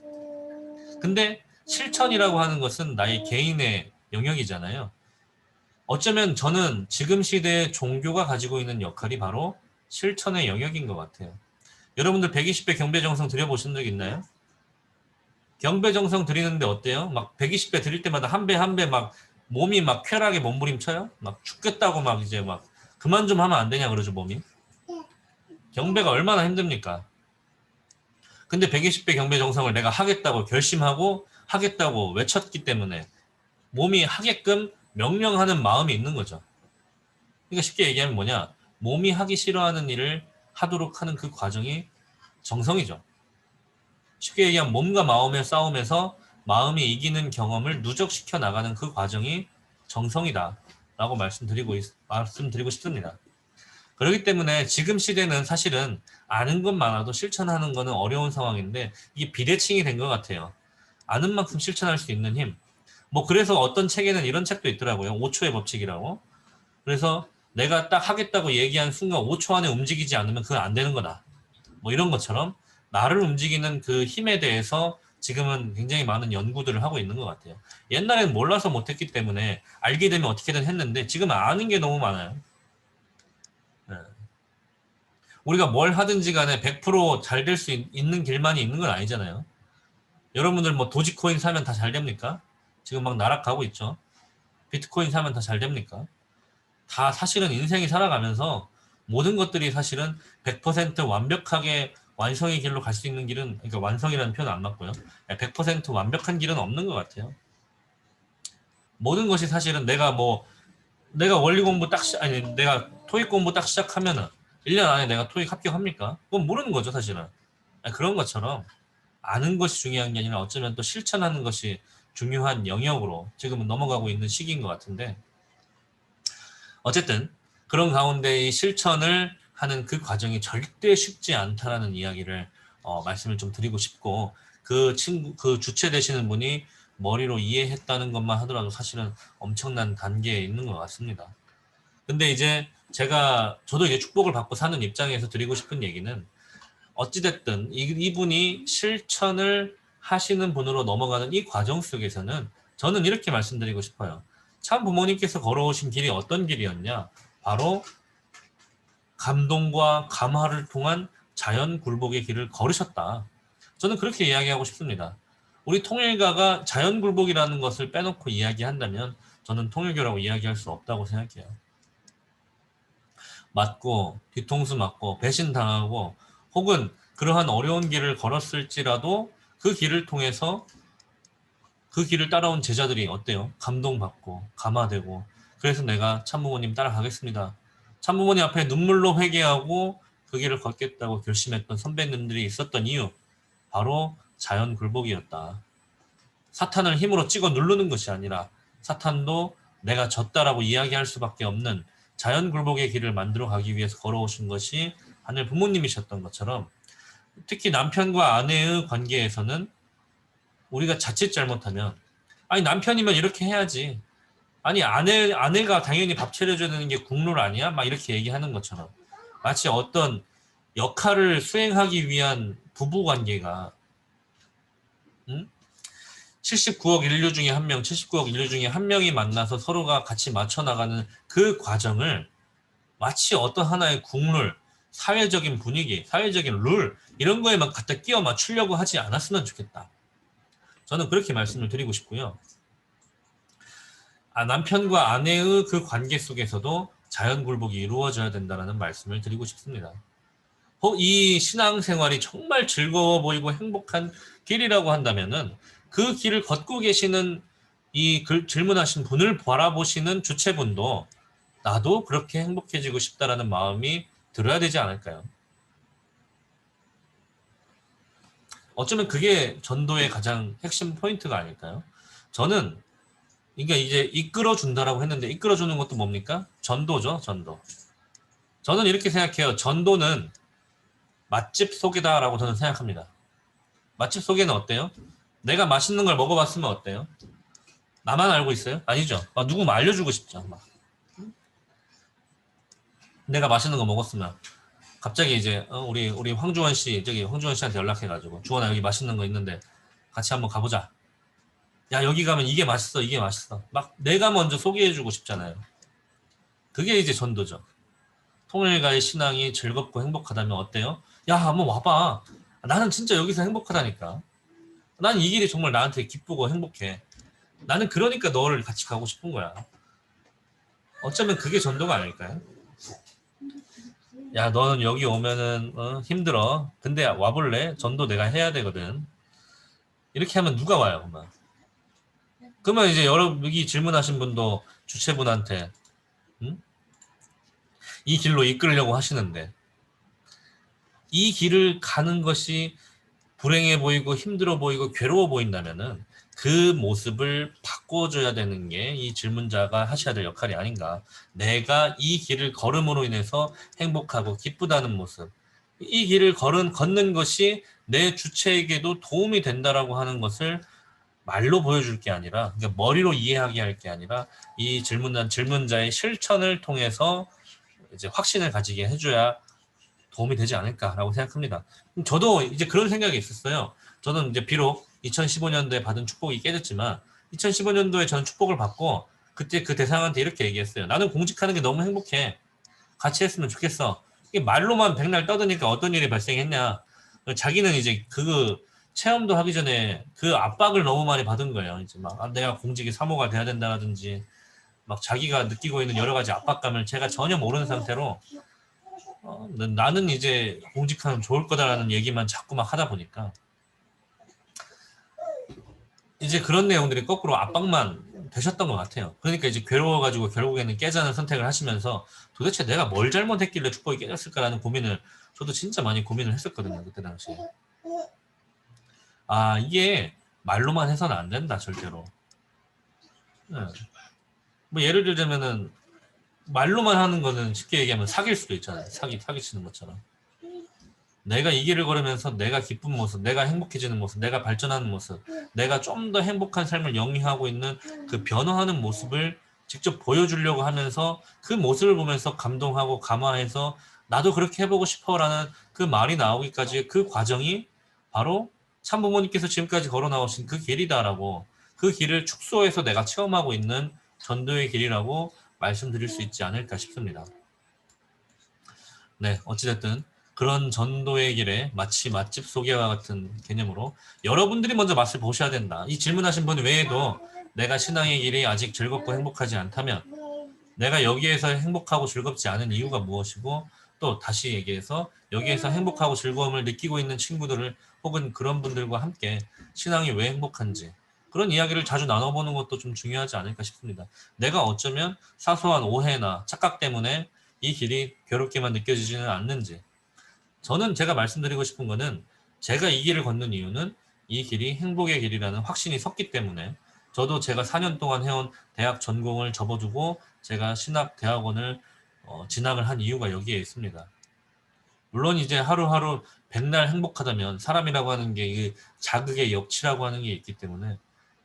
근데 실천이라고 하는 것은 나의 개인의 영역이잖아요. 어쩌면 저는 지금 시대의 종교가 가지고 있는 역할이 바로 실천의 영역인 것 같아요. 여러분들 120배 경배정성 드려보신 적 있나요? 경배정성 드리는데 어때요? 막 120배 드릴 때마다 한 배 한 배 막 몸이 막 쾌락에 몸부림쳐요? 막 죽겠다고 막 이제 막 그만 좀 하면 안 되냐 그러죠, 몸이. 경배가 얼마나 힘듭니까? 근데 120배 경배정성을 내가 하겠다고 결심하고 하겠다고 외쳤기 때문에 몸이 하게끔 명령하는 마음이 있는 거죠. 그러니까 쉽게 얘기하면 뭐냐? 몸이 하기 싫어하는 일을 하도록 하는 그 과정이 정성이죠. 쉽게 얘기하면 몸과 마음의 싸움에서 마음이 이기는 경험을 누적시켜 나가는 그 과정이 정성이다 라고 말씀드리고 싶습니다. 그렇기 때문에 지금 시대는 사실은 아는 것 많아도 실천하는 것은 어려운 상황인데 이게 비대칭이 된 것 같아요. 아는 만큼 실천할 수 있는 힘. 뭐 그래서 어떤 책에는 이런 책도 있더라고요. 5초의 법칙이라고. 그래서 내가 딱 하겠다고 얘기한 순간 5초 안에 움직이지 않으면 그건 안 되는 거다. 뭐 이런 것처럼 나를 움직이는 그 힘에 대해서 지금은 굉장히 많은 연구들을 하고 있는 것 같아요. 옛날에는 몰라서 못했기 때문에 알게 되면 어떻게든 했는데 지금 아는 게 너무 많아요. 네. 우리가 뭘 하든지 간에 100%잘 될 수 있는 길만이 있는 건 아니잖아요. 여러분들 뭐 도지코인 사면 다 잘 됩니까? 지금 막 나락가고 있죠. 비트코인 사면 다 잘 됩니까? 다 사실은 인생이 살아가면서 모든 것들이 사실은 100% 완벽하게 완성의 길로 갈 수 있는 길은, 그러니까 완성이라는 표현 안 맞고요. 100% 완벽한 길은 없는 것 같아요. 모든 것이 사실은 내가 원리 공부 아니 내가 토익 공부 딱 시작하면은 1년 안에 내가 토익 합격합니까? 그건 모르는 거죠, 사실은. 그런 것처럼 아는 것이 중요한 게 아니라 어쩌면 또 실천하는 것이 중요한 영역으로 지금은 넘어가고 있는 시기인 것 같은데, 어쨌든 그런 가운데 이 실천을 하는 그 과정이 절대 쉽지 않다라는 이야기를 말씀을 좀 드리고 싶고, 그 주체 되시는 분이 머리로 이해했다는 것만 하더라도 사실은 엄청난 단계에 있는 것 같습니다. 근데 이제 저도 이제 축복을 받고 사는 입장에서 드리고 싶은 얘기는, 어찌됐든 이분이 실천을 하시는 분으로 넘어가는 이 과정 속에서는 저는 이렇게 말씀드리고 싶어요. 참 부모님께서 걸어오신 길이 어떤 길이었냐? 바로 감동과 감화를 통한 자연 굴복의 길을 걸으셨다. 저는 그렇게 이야기하고 싶습니다. 우리 통일가가 자연 굴복이라는 것을 빼놓고 이야기한다면 저는 통일교라고 이야기할 수 없다고 생각해요. 맞고 뒤통수 맞고 배신당하고 혹은 그러한 어려운 길을 걸었을지라도 그 길을 통해서 그 길을 따라온 제자들이 어때요? 감동받고 감화되고, 그래서 내가 참부모님 따라가겠습니다. 참부모님 앞에 눈물로 회개하고 그 길을 걷겠다고 결심했던 선배님들이 있었던 이유, 바로 자연 굴복이었다. 사탄을 힘으로 찍어 누르는 것이 아니라 사탄도 내가 졌다라고 이야기할 수밖에 없는 자연 굴복의 길을 만들어 가기 위해서 걸어오신 것이 하늘 부모님이셨던 것처럼, 특히 남편과 아내의 관계에서는 우리가 자칫 잘못하면, 아니 남편이면 이렇게 해야지, 아니 아내가 당연히 밥 차려줘야 되는 게 국룰 아니야? 막 이렇게 얘기하는 것처럼, 마치 어떤 역할을 수행하기 위한 부부 관계가 79억 인류 중에 한 명, 79억 인류 중에 한 명이 만나서 서로가 같이 맞춰 나가는 그 과정을 마치 어떤 하나의 국룰, 사회적인 분위기, 사회적인 룰 이런 거에만 갖다 끼워 맞추려고 하지 않았으면 좋겠다. 저는 그렇게 말씀을 드리고 싶고요. 남편과 아내의 그 관계 속에서도 자연 굴복이 이루어져야 된다는 말씀을 드리고 싶습니다. 이 신앙생활이 정말 즐거워 보이고 행복한 길이라고 한다면은 그 길을 걷고 계시는 이 질문하신 분을 바라보시는 주체분도 나도 그렇게 행복해지고 싶다라는 마음이 들어야 되지 않을까요? 어쩌면 그게 전도의 가장 핵심 포인트가 아닐까요? 저는 그러니까 이제 이끌어준다라고 했는데 이끌어주는 것도 뭡니까? 전도죠, 전도. 저는 이렇게 생각해요. 전도는 맛집 소개다라고 저는 생각합니다. 맛집 소개는 어때요? 내가 맛있는 걸 먹어봤으면 어때요? 나만 알고 있어요? 아니죠. 누구 알려주고 싶죠. 내가 맛있는 거 먹었으면 갑자기 이제 우리 황주원 씨 저기 황주원 씨한테 연락해가지고 주원아 여기 맛있는 거 있는데 같이 한번 가보자. 야 여기 가면 이게 맛있어 이게 맛있어. 막 내가 먼저 소개해주고 싶잖아요. 그게 이제 전도죠. 통일가의 신앙이 즐겁고 행복하다면 어때요? 야 한번 와봐. 나는 진짜 여기서 행복하다니까. 난 이 길이 정말 나한테 기쁘고 행복해. 나는 그러니까 너를 같이 가고 싶은 거야. 어쩌면 그게 전도가 아닐까요? 야 너는 여기 오면은 힘들어. 근데 와볼래? 전도 내가 해야 되거든. 이렇게 하면 누가 와요, 그러면? 그러면 이제 여기 질문하신 분도 주체분한테 이 길로 이끌려고 하시는데 이 길을 가는 것이 불행해 보이고 힘들어 보이고 괴로워 보인다면은 그 모습을 바꿔줘야 되는 게 이 질문자가 하셔야 될 역할이 아닌가. 내가 이 길을 걸음으로 인해서 행복하고 기쁘다는 모습. 이 길을 걷는 것이 내 주체에게도 도움이 된다라고 하는 것을 말로 보여줄 게 아니라, 그러니까 머리로 이해하게 할 게 아니라 이 질문자의 실천을 통해서 이제 확신을 가지게 해줘야 도움이 되지 않을까라고 생각합니다. 저도 이제 그런 생각이 있었어요. 저는 이제 비록 2015년도에 받은 축복이 깨졌지만 2015년도에 저는 축복을 받고 그때 그 대상한테 이렇게 얘기했어요. 나는 공직하는 게 너무 행복해. 같이 했으면 좋겠어. 이게 말로만 백날 떠드니까 어떤 일이 발생했냐. 자기는 이제 그 체험도 하기 전에 그 압박을 너무 많이 받은 거예요. 이제 막 내가 공직이 사모가 돼야 된다라든지 막 자기가 느끼고 있는 여러 가지 압박감을 제가 전혀 모르는 상태로 나는 이제 공직하면 좋을 거다라는 얘기만 자꾸 막 하다 보니까 이제 그런 내용들이 거꾸로 압박만 되셨던 것 같아요. 그러니까 이제 괴로워가지고 결국에는 깨자는 선택을 하시면서 도대체 내가 뭘 잘못했길래 축복이 깨졌을까라는 고민을 저도 진짜 많이 고민을 했었거든요. 그때 당시에. 이게 말로만 해서는 안 된다 절대로. 네. 뭐 예를 들자면은 말로만 하는 거는 쉽게 얘기하면 사귈 수도 있잖아요. 사기치는 것처럼. 내가 이 길을 걸으면서 내가 기쁜 모습, 내가 행복해지는 모습, 내가 발전하는 모습, 내가 좀 더 행복한 삶을 영위하고 있는 그 변화하는 모습을 직접 보여주려고 하면서 그 모습을 보면서 감동하고 감화해서 나도 그렇게 해보고 싶어라는 그 말이 나오기까지 그 과정이 바로 참부모님께서 지금까지 걸어 나오신 그 길이다라고 그 길을 축소해서 내가 체험하고 있는 전도의 길이라고 말씀드릴 수 있지 않을까 싶습니다. 네, 어찌됐든 그런 전도의 길에 마치 맛집 소개와 같은 개념으로 여러분들이 먼저 맛을 보셔야 된다. 이 질문하신 분 외에도 내가 신앙의 길이 아직 즐겁고 행복하지 않다면 내가 여기에서 행복하고 즐겁지 않은 이유가 무엇이고 또 다시 얘기해서 여기에서 행복하고 즐거움을 느끼고 있는 친구들을 혹은 그런 분들과 함께 신앙이 왜 행복한지 그런 이야기를 자주 나눠보는 것도 좀 중요하지 않을까 싶습니다. 내가 어쩌면 사소한 오해나 착각 때문에 이 길이 괴롭게만 느껴지지는 않는지 저는 제가 말씀드리고 싶은 거는 제가 이 길을 걷는 이유는 이 길이 행복의 길이라는 확신이 섰기 때문에 저도 제가 4년 동안 해온 대학 전공을 접어두고 제가 신학 대학원을 진학을 한 이유가 여기에 있습니다. 물론 이제 하루하루 백날 행복하다면 사람이라고 하는 게 자극의 역치라고 하는 게 있기 때문에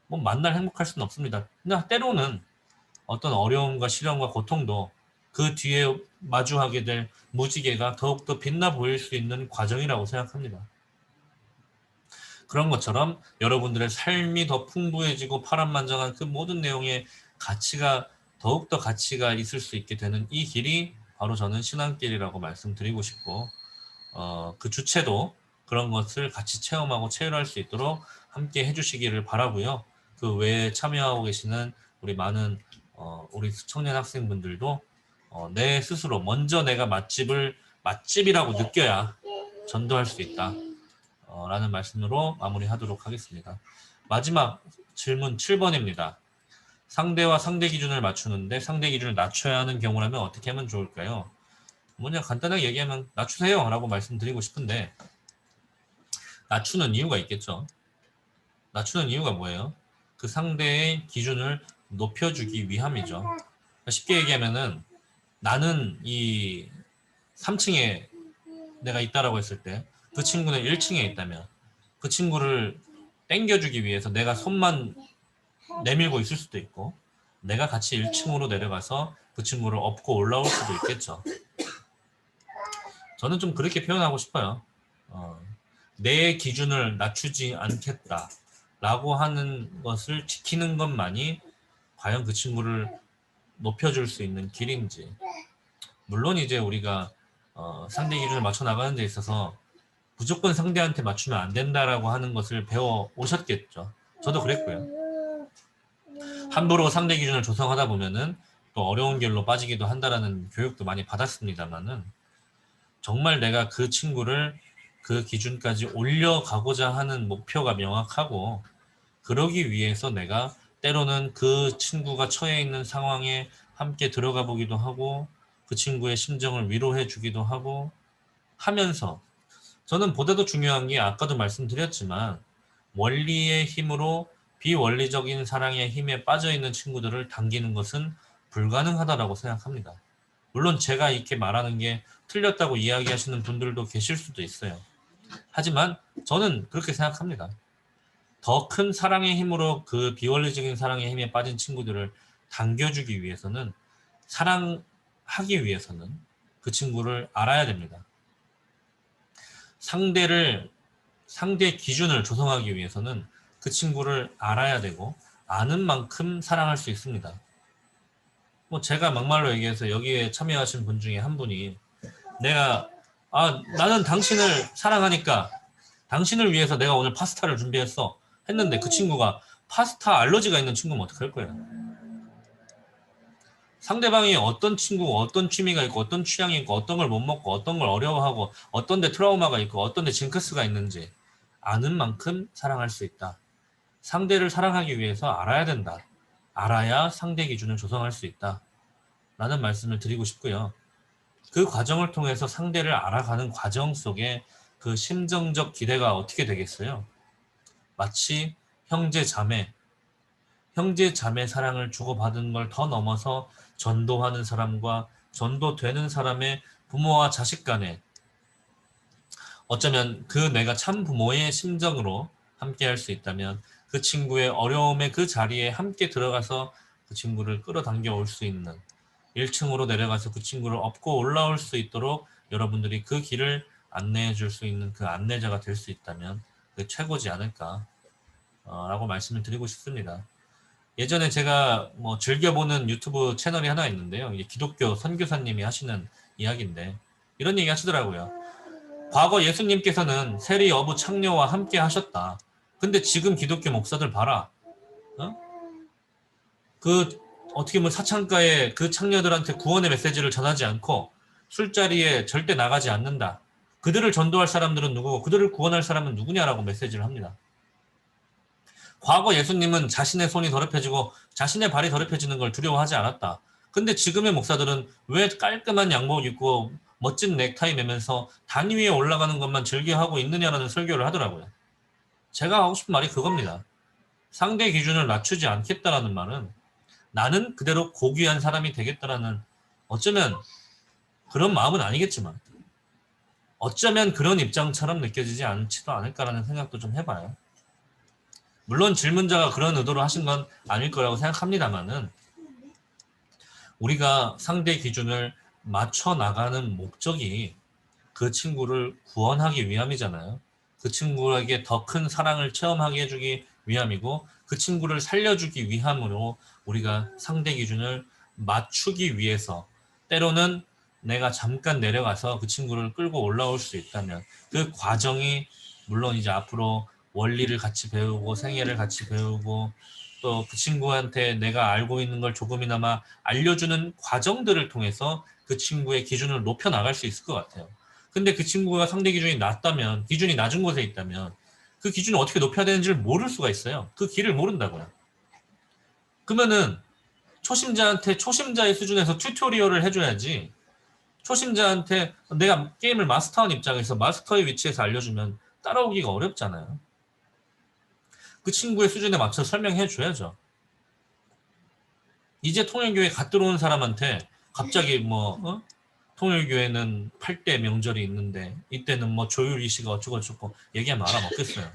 만날 행복할 수는 없습니다. 근데 때로는 어떤 어려움과 시련과 고통도 그 뒤에 마주하게 될 무지개가 더욱더 빛나 보일 수 있는 과정이라고 생각합니다. 그런 것처럼 여러분들의 삶이 더 풍부해지고 파란만장한 그 모든 내용의 가치가 더욱더 가치가 있을 수 있게 되는 이 길이 바로 저는 신앙길이라고 말씀드리고 싶고 그 주체도 그런 것을 같이 체험하고 체험할 수 있도록 함께 해주시기를 바라고요. 그 외에 참여하고 계시는 우리 많은 우리 청년 학생분들도 내 스스로 먼저 내가 맛집이라고 느껴야 전도할 수 있다. 라는 말씀으로 마무리하도록 하겠습니다. 마지막 질문 7번입니다. 상대와 상대 기준을 맞추는데 상대 기준을 낮춰야 하는 경우라면 어떻게 하면 좋을까요? 뭐냐 간단하게 얘기하면 낮추세요 라고 말씀드리고 싶은데 낮추는 이유가 있겠죠. 낮추는 이유가 뭐예요? 그 상대의 기준을 높여주기 위함이죠. 쉽게 얘기하면은 나는 이 3층에 내가 있다라고 했을 때 그 친구는 1층에 있다면 그 친구를 땡겨주기 위해서 내가 손만 내밀고 있을 수도 있고 내가 같이 1층으로 내려가서 그 친구를 업고 올라올 수도 있겠죠. 저는 좀 그렇게 표현하고 싶어요. 내 기준을 낮추지 않겠다 라고 하는 것을 지키는 것만이 과연 그 친구를 높여줄 수 있는 길인지. 물론 이제 우리가 상대 기준을 맞춰 나가는 데 있어서 무조건 상대한테 맞추면 안 된다라고 하는 것을 배워 오셨겠죠. 저도 그랬고요. 함부로 상대 기준을 조성하다 보면은 또 어려운 길로 빠지기도 한다라는 교육도 많이 받았습니다만은 정말 내가 그 친구를 그 기준까지 올려가고자 하는 목표가 명확하고 그러기 위해서 내가 때로는 그 친구가 처해 있는 상황에 함께 들어가 보기도 하고 그 친구의 심정을 위로해 주기도 하고 하면서 저는 보다도 중요한 게 아까도 말씀드렸지만 원리의 힘으로 비원리적인 사랑의 힘에 빠져 있는 친구들을 당기는 것은 불가능하다라고 생각합니다. 물론 제가 이렇게 말하는 게 틀렸다고 이야기하시는 분들도 계실 수도 있어요. 하지만 저는 그렇게 생각합니다. 더 큰 사랑의 힘으로 그 비원리적인 사랑의 힘에 빠진 친구들을 당겨주기 위해서는 사랑하기 위해서는 그 친구를 알아야 됩니다. 상대 기준을 조성하기 위해서는 그 친구를 알아야 되고 아는 만큼 사랑할 수 있습니다. 뭐 제가 막말로 얘기해서 여기에 참여하신 분 중에 한 분이 내가 나는 당신을 사랑하니까 당신을 위해서 내가 오늘 파스타를 준비했어 했는데 그 친구가 파스타 알러지가 있는 친구면 어떡할 거예요? 상대방이 어떤 친구고 어떤 취미가 있고 어떤 취향이 있고 어떤 걸 못 먹고 어떤 걸 어려워하고 어떤 데 트라우마가 있고 어떤 데 징크스가 있는지 아는 만큼 사랑할 수 있다. 상대를 사랑하기 위해서 알아야 된다. 알아야 상대 기준을 조성할 수 있다. 라는 말씀을 드리고 싶고요. 그 과정을 통해서 상대를 알아가는 과정 속에 그 심정적 기대가 어떻게 되겠어요? 마치 형제 자매 사랑을 주고받은 걸 더 넘어서 전도하는 사람과 전도되는 사람의 부모와 자식 간에 어쩌면 그 내가 참 부모의 심정으로 함께 할 수 있다면 그 친구의 어려움의 그 자리에 함께 들어가서 그 친구를 끌어당겨 올 수 있는 1층으로 내려가서 그 친구를 업고 올라올 수 있도록 여러분들이 그 길을 안내해 줄 수 있는 그 안내자가 될 수 있다면 그게 최고지 않을까 라고 말씀을 드리고 싶습니다. 예전에 제가 뭐 즐겨보는 유튜브 채널이 하나 있는데요. 이게 기독교 선교사님이 하시는 이야기인데 이런 얘기 하시더라고요. 과거 예수님께서는 세리 어부 창녀와 함께 하셨다. 근데 지금 기독교 목사들 봐라. 그 어떻게 보면 사창가에 그 창녀들한테 구원의 메시지를 전하지 않고 술자리에 절대 나가지 않는다. 그들을 전도할 사람들은 누구고 그들을 구원할 사람은 누구냐라고 메시지를 합니다. 과거 예수님은 자신의 손이 더럽혀지고 자신의 발이 더럽혀지는 걸 두려워하지 않았다. 근데 지금의 목사들은 왜 깔끔한 양복 입고 멋진 넥타이 매면서 단 위에 올라가는 것만 즐겨하고 있느냐라는 설교를 하더라고요. 제가 하고 싶은 말이 그겁니다. 상대 기준을 낮추지 않겠다라는 말은 나는 그대로 고귀한 사람이 되겠다라는 어쩌면 그런 마음은 아니겠지만 어쩌면 그런 입장처럼 느껴지지 않지도 않을까라는 생각도 좀 해봐요. 물론 질문자가 그런 의도로 하신 건 아닐 거라고 생각합니다만은 우리가 상대 기준을 맞춰 나가는 목적이 그 친구를 구원하기 위함이잖아요. 그 친구에게 더 큰 사랑을 체험하게 해주기 위함이고 그 친구를 살려주기 위함으로 우리가 상대 기준을 맞추기 위해서 때로는 내가 잠깐 내려가서 그 친구를 끌고 올라올 수 있다면 그 과정이 물론 이제 앞으로 원리를 같이 배우고 생애를 같이 배우고 또 그 친구한테 내가 알고 있는 걸 조금이나마 알려주는 과정들을 통해서 그 친구의 기준을 높여 나갈 수 있을 것 같아요. 근데 그 친구가 상대 기준이 낮다면, 기준이 낮은 곳에 있다면 그 기준을 어떻게 높여야 되는지를 모를 수가 있어요. 그 길을 모른다고요. 그러면은 초심자한테 초심자의 수준에서 튜토리얼을 해줘야지 초심자한테 내가 게임을 마스터한 입장에서 마스터의 위치에서 알려주면 따라오기가 어렵잖아요. 그 친구의 수준에 맞춰 설명해 줘야죠. 이제 통일교회 갓 들어온 사람한테 갑자기 통일교회는 8대 명절이 있는데 이때는 뭐 조율이 씨가 어쩌고저쩌고 얘기하면 알아먹겠어요.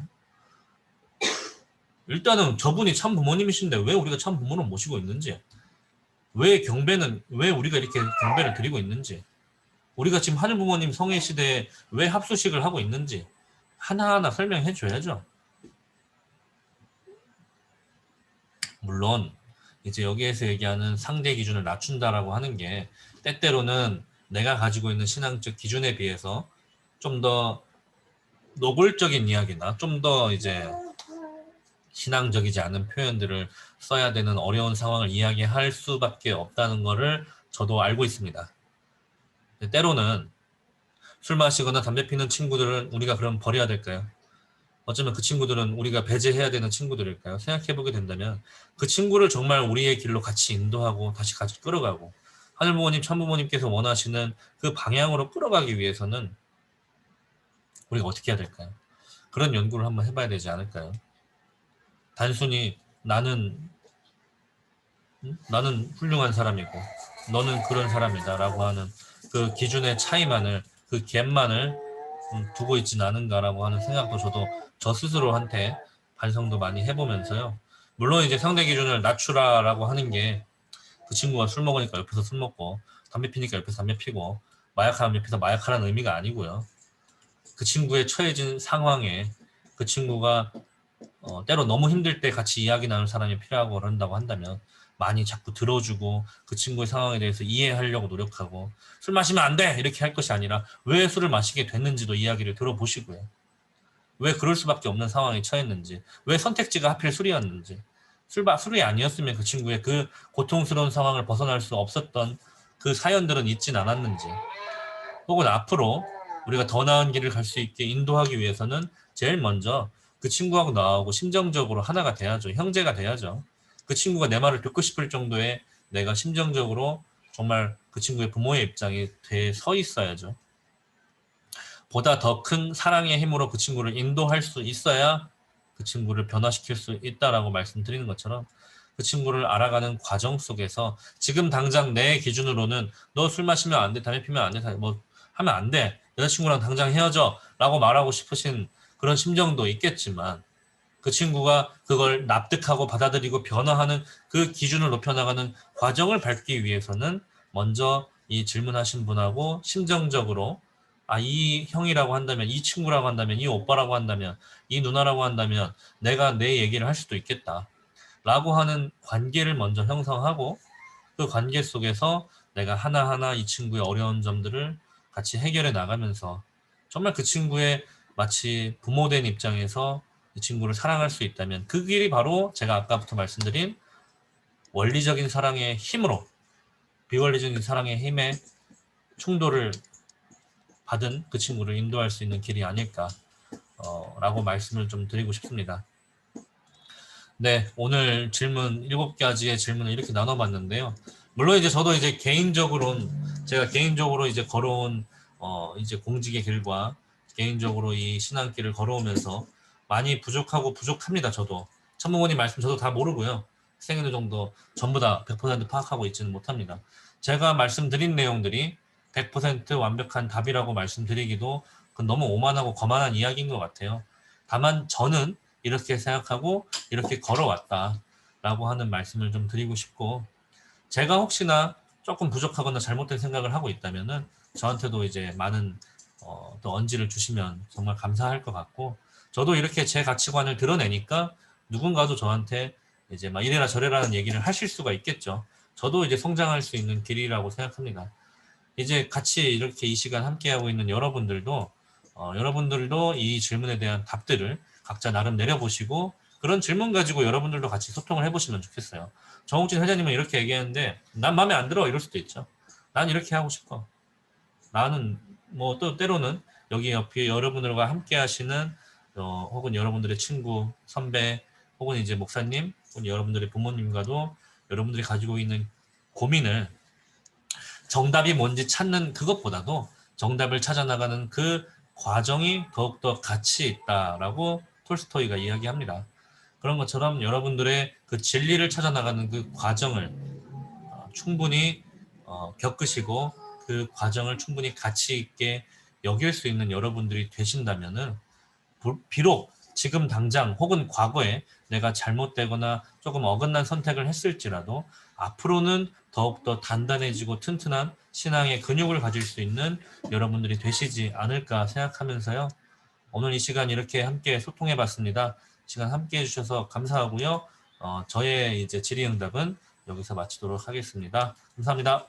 일단은 저분이 참 부모님이신데 왜 우리가 참 부모를 모시고 있는지, 왜 우리가 이렇게 경배를 드리고 있는지, 우리가 지금 하늘 부모님 성회 시대에 왜 합수식을 하고 있는지 하나하나 설명해 줘야죠. 물론 이제 여기에서 얘기하는 상대 기준을 낮춘다라고 하는 게 때때로는 내가 가지고 있는 신앙적 기준에 비해서 좀 더 노골적인 이야기나 좀 더 이제 신앙적이지 않은 표현들을 써야 되는 어려운 상황을 이야기할 수밖에 없다는 것을 저도 알고 있습니다. 때로는 술 마시거나 담배 피는 친구들은 우리가 그럼 버려야 될까요? 어쩌면 그 친구들은 우리가 배제해야 되는 친구들일까요? 생각해보게 된다면 그 친구를 정말 우리의 길로 같이 인도하고 다시 같이 끌어가고 하늘부모님, 참부모님께서 원하시는 그 방향으로 끌어가기 위해서는 우리가 어떻게 해야 될까요? 그런 연구를 한번 해봐야 되지 않을까요? 단순히 나는 훌륭한 사람이고 너는 그런 사람이다 라고 하는 그 기준의 차이만을 그 갭만을 두고 있지는 않은가라고 하는 생각도 저도 저 스스로한테 반성도 많이 해보면서요. 물론 이제 상대 기준을 낮추라라고 하는 게 그 친구가 술 먹으니까 옆에서 술 먹고 담배 피니까 옆에서 담배 피고 마약하면 옆에서 마약하라는 의미가 아니고요. 그 친구의 처해진 상황에 그 친구가 때로 너무 힘들 때 같이 이야기 나눌 사람이 필요하고 그런다고 한다면 많이 자꾸 들어주고 그 친구의 상황에 대해서 이해하려고 노력하고 술 마시면 안 돼! 이렇게 할 것이 아니라 왜 술을 마시게 됐는지도 이야기를 들어보시고요. 왜 그럴 수밖에 없는 상황에 처했는지, 왜 선택지가 하필 술이었는지, 술이 아니었으면 그 친구의 그 고통스러운 상황을 벗어날 수 없었던 그 사연들은 있진 않았는지, 혹은 앞으로 우리가 더 나은 길을 갈 수 있게 인도하기 위해서는 제일 먼저 그 친구하고 나하고 심정적으로 하나가 돼야죠. 형제가 돼야죠. 그 친구가 내 말을 듣고 싶을 정도의 내가 심정적으로 정말 그 친구의 부모의 입장에 서 있어야죠. 보다 더 큰 사랑의 힘으로 그 친구를 인도할 수 있어야 그 친구를 변화시킬 수 있다라고 말씀드리는 것처럼 그 친구를 알아가는 과정 속에서 지금 당장 내 기준으로는 너 술 마시면 안 돼, 담배 피면 안 돼, 뭐 하면 안 돼, 여자친구랑 당장 헤어져 라고 말하고 싶으신 그런 심정도 있겠지만 그 친구가 그걸 납득하고 받아들이고 변화하는 그 기준을 높여나가는 과정을 밟기 위해서는 먼저 이 질문하신 분하고 심정적으로 이 형이라고 한다면, 이 친구라고 한다면, 이 오빠라고 한다면, 이 누나라고 한다면 내가 내 얘기를 할 수도 있겠다 라고 하는 관계를 먼저 형성하고 그 관계 속에서 내가 하나하나 이 친구의 어려운 점들을 같이 해결해 나가면서 정말 그 친구의 마치 부모된 입장에서 이 친구를 사랑할 수 있다면 그 길이 바로 제가 아까부터 말씀드린 원리적인 사랑의 힘으로 비원리적인 사랑의 힘에 충돌을 받은 그 친구를 인도할 수 있는 길이 아닐까 라고 말씀을 좀 드리고 싶습니다. 네, 오늘 질문 7가지의 질문을 이렇게 나눠봤는데요. 물론 이제 저도 이제 제가 개인적으로 이제 걸어온 이제 공직의 길과 개인적으로 이 신앙길을 걸어오면서 많이 부족합니다. 저도 참모모님 말씀 저도 다 모르고요. 생일 정도 전부 다 100% 파악하고 있지는 못합니다. 제가 말씀드린 내용들이 100% 완벽한 답이라고 말씀드리기도 그건 너무 오만하고 거만한 이야기인 것 같아요. 다만 저는 이렇게 생각하고 이렇게 걸어왔다 라고 하는 말씀을 좀 드리고 싶고 제가 혹시나 조금 부족하거나 잘못된 생각을 하고 있다면은 저한테도 이제 많은 또 언지를 주시면 정말 감사할 것 같고, 저도 이렇게 제 가치관을 드러내니까 누군가도 저한테 이제 막 이래라 저래라는 얘기를 하실 수가 있겠죠. 저도 이제 성장할 수 있는 길이라고 생각합니다. 이제 같이 이렇게 이 시간 함께하고 있는 여러분들도 이 질문에 대한 답들을 각자 나름 내려보시고 그런 질문 가지고 여러분들도 같이 소통을 해보시면 좋겠어요. 정욱진 회장님은 이렇게 얘기하는데 난 마음에 안 들어 이럴 수도 있죠. 난 이렇게 하고 싶어. 나는 뭐 또 때로는 여기 옆에 여러분들과 함께 하시는 혹은 여러분들의 친구, 선배, 혹은 이제 목사님, 혹은 여러분들의 부모님과도 여러분들이 가지고 있는 고민을 정답이 뭔지 찾는 그것보다도 정답을 찾아 나가는 그 과정이 더욱더 가치 있다라고 톨스토이가 이야기합니다. 그런 것처럼 여러분들의 그 진리를 찾아 나가는 그 과정을 충분히 겪으시고 그 과정을 충분히 가치 있게 여길 수 있는 여러분들이 되신다면은 비록 지금 당장 혹은 과거에 내가 잘못되거나 조금 어긋난 선택을 했을지라도 앞으로는 더욱더 단단해지고 튼튼한 신앙의 근육을 가질 수 있는 여러분들이 되시지 않을까 생각하면서요. 오늘 이 시간 이렇게 함께 소통해 봤습니다. 시간 함께 해주셔서 감사하고요. 저의 이제 질의응답은 여기서 마치도록 하겠습니다. 감사합니다.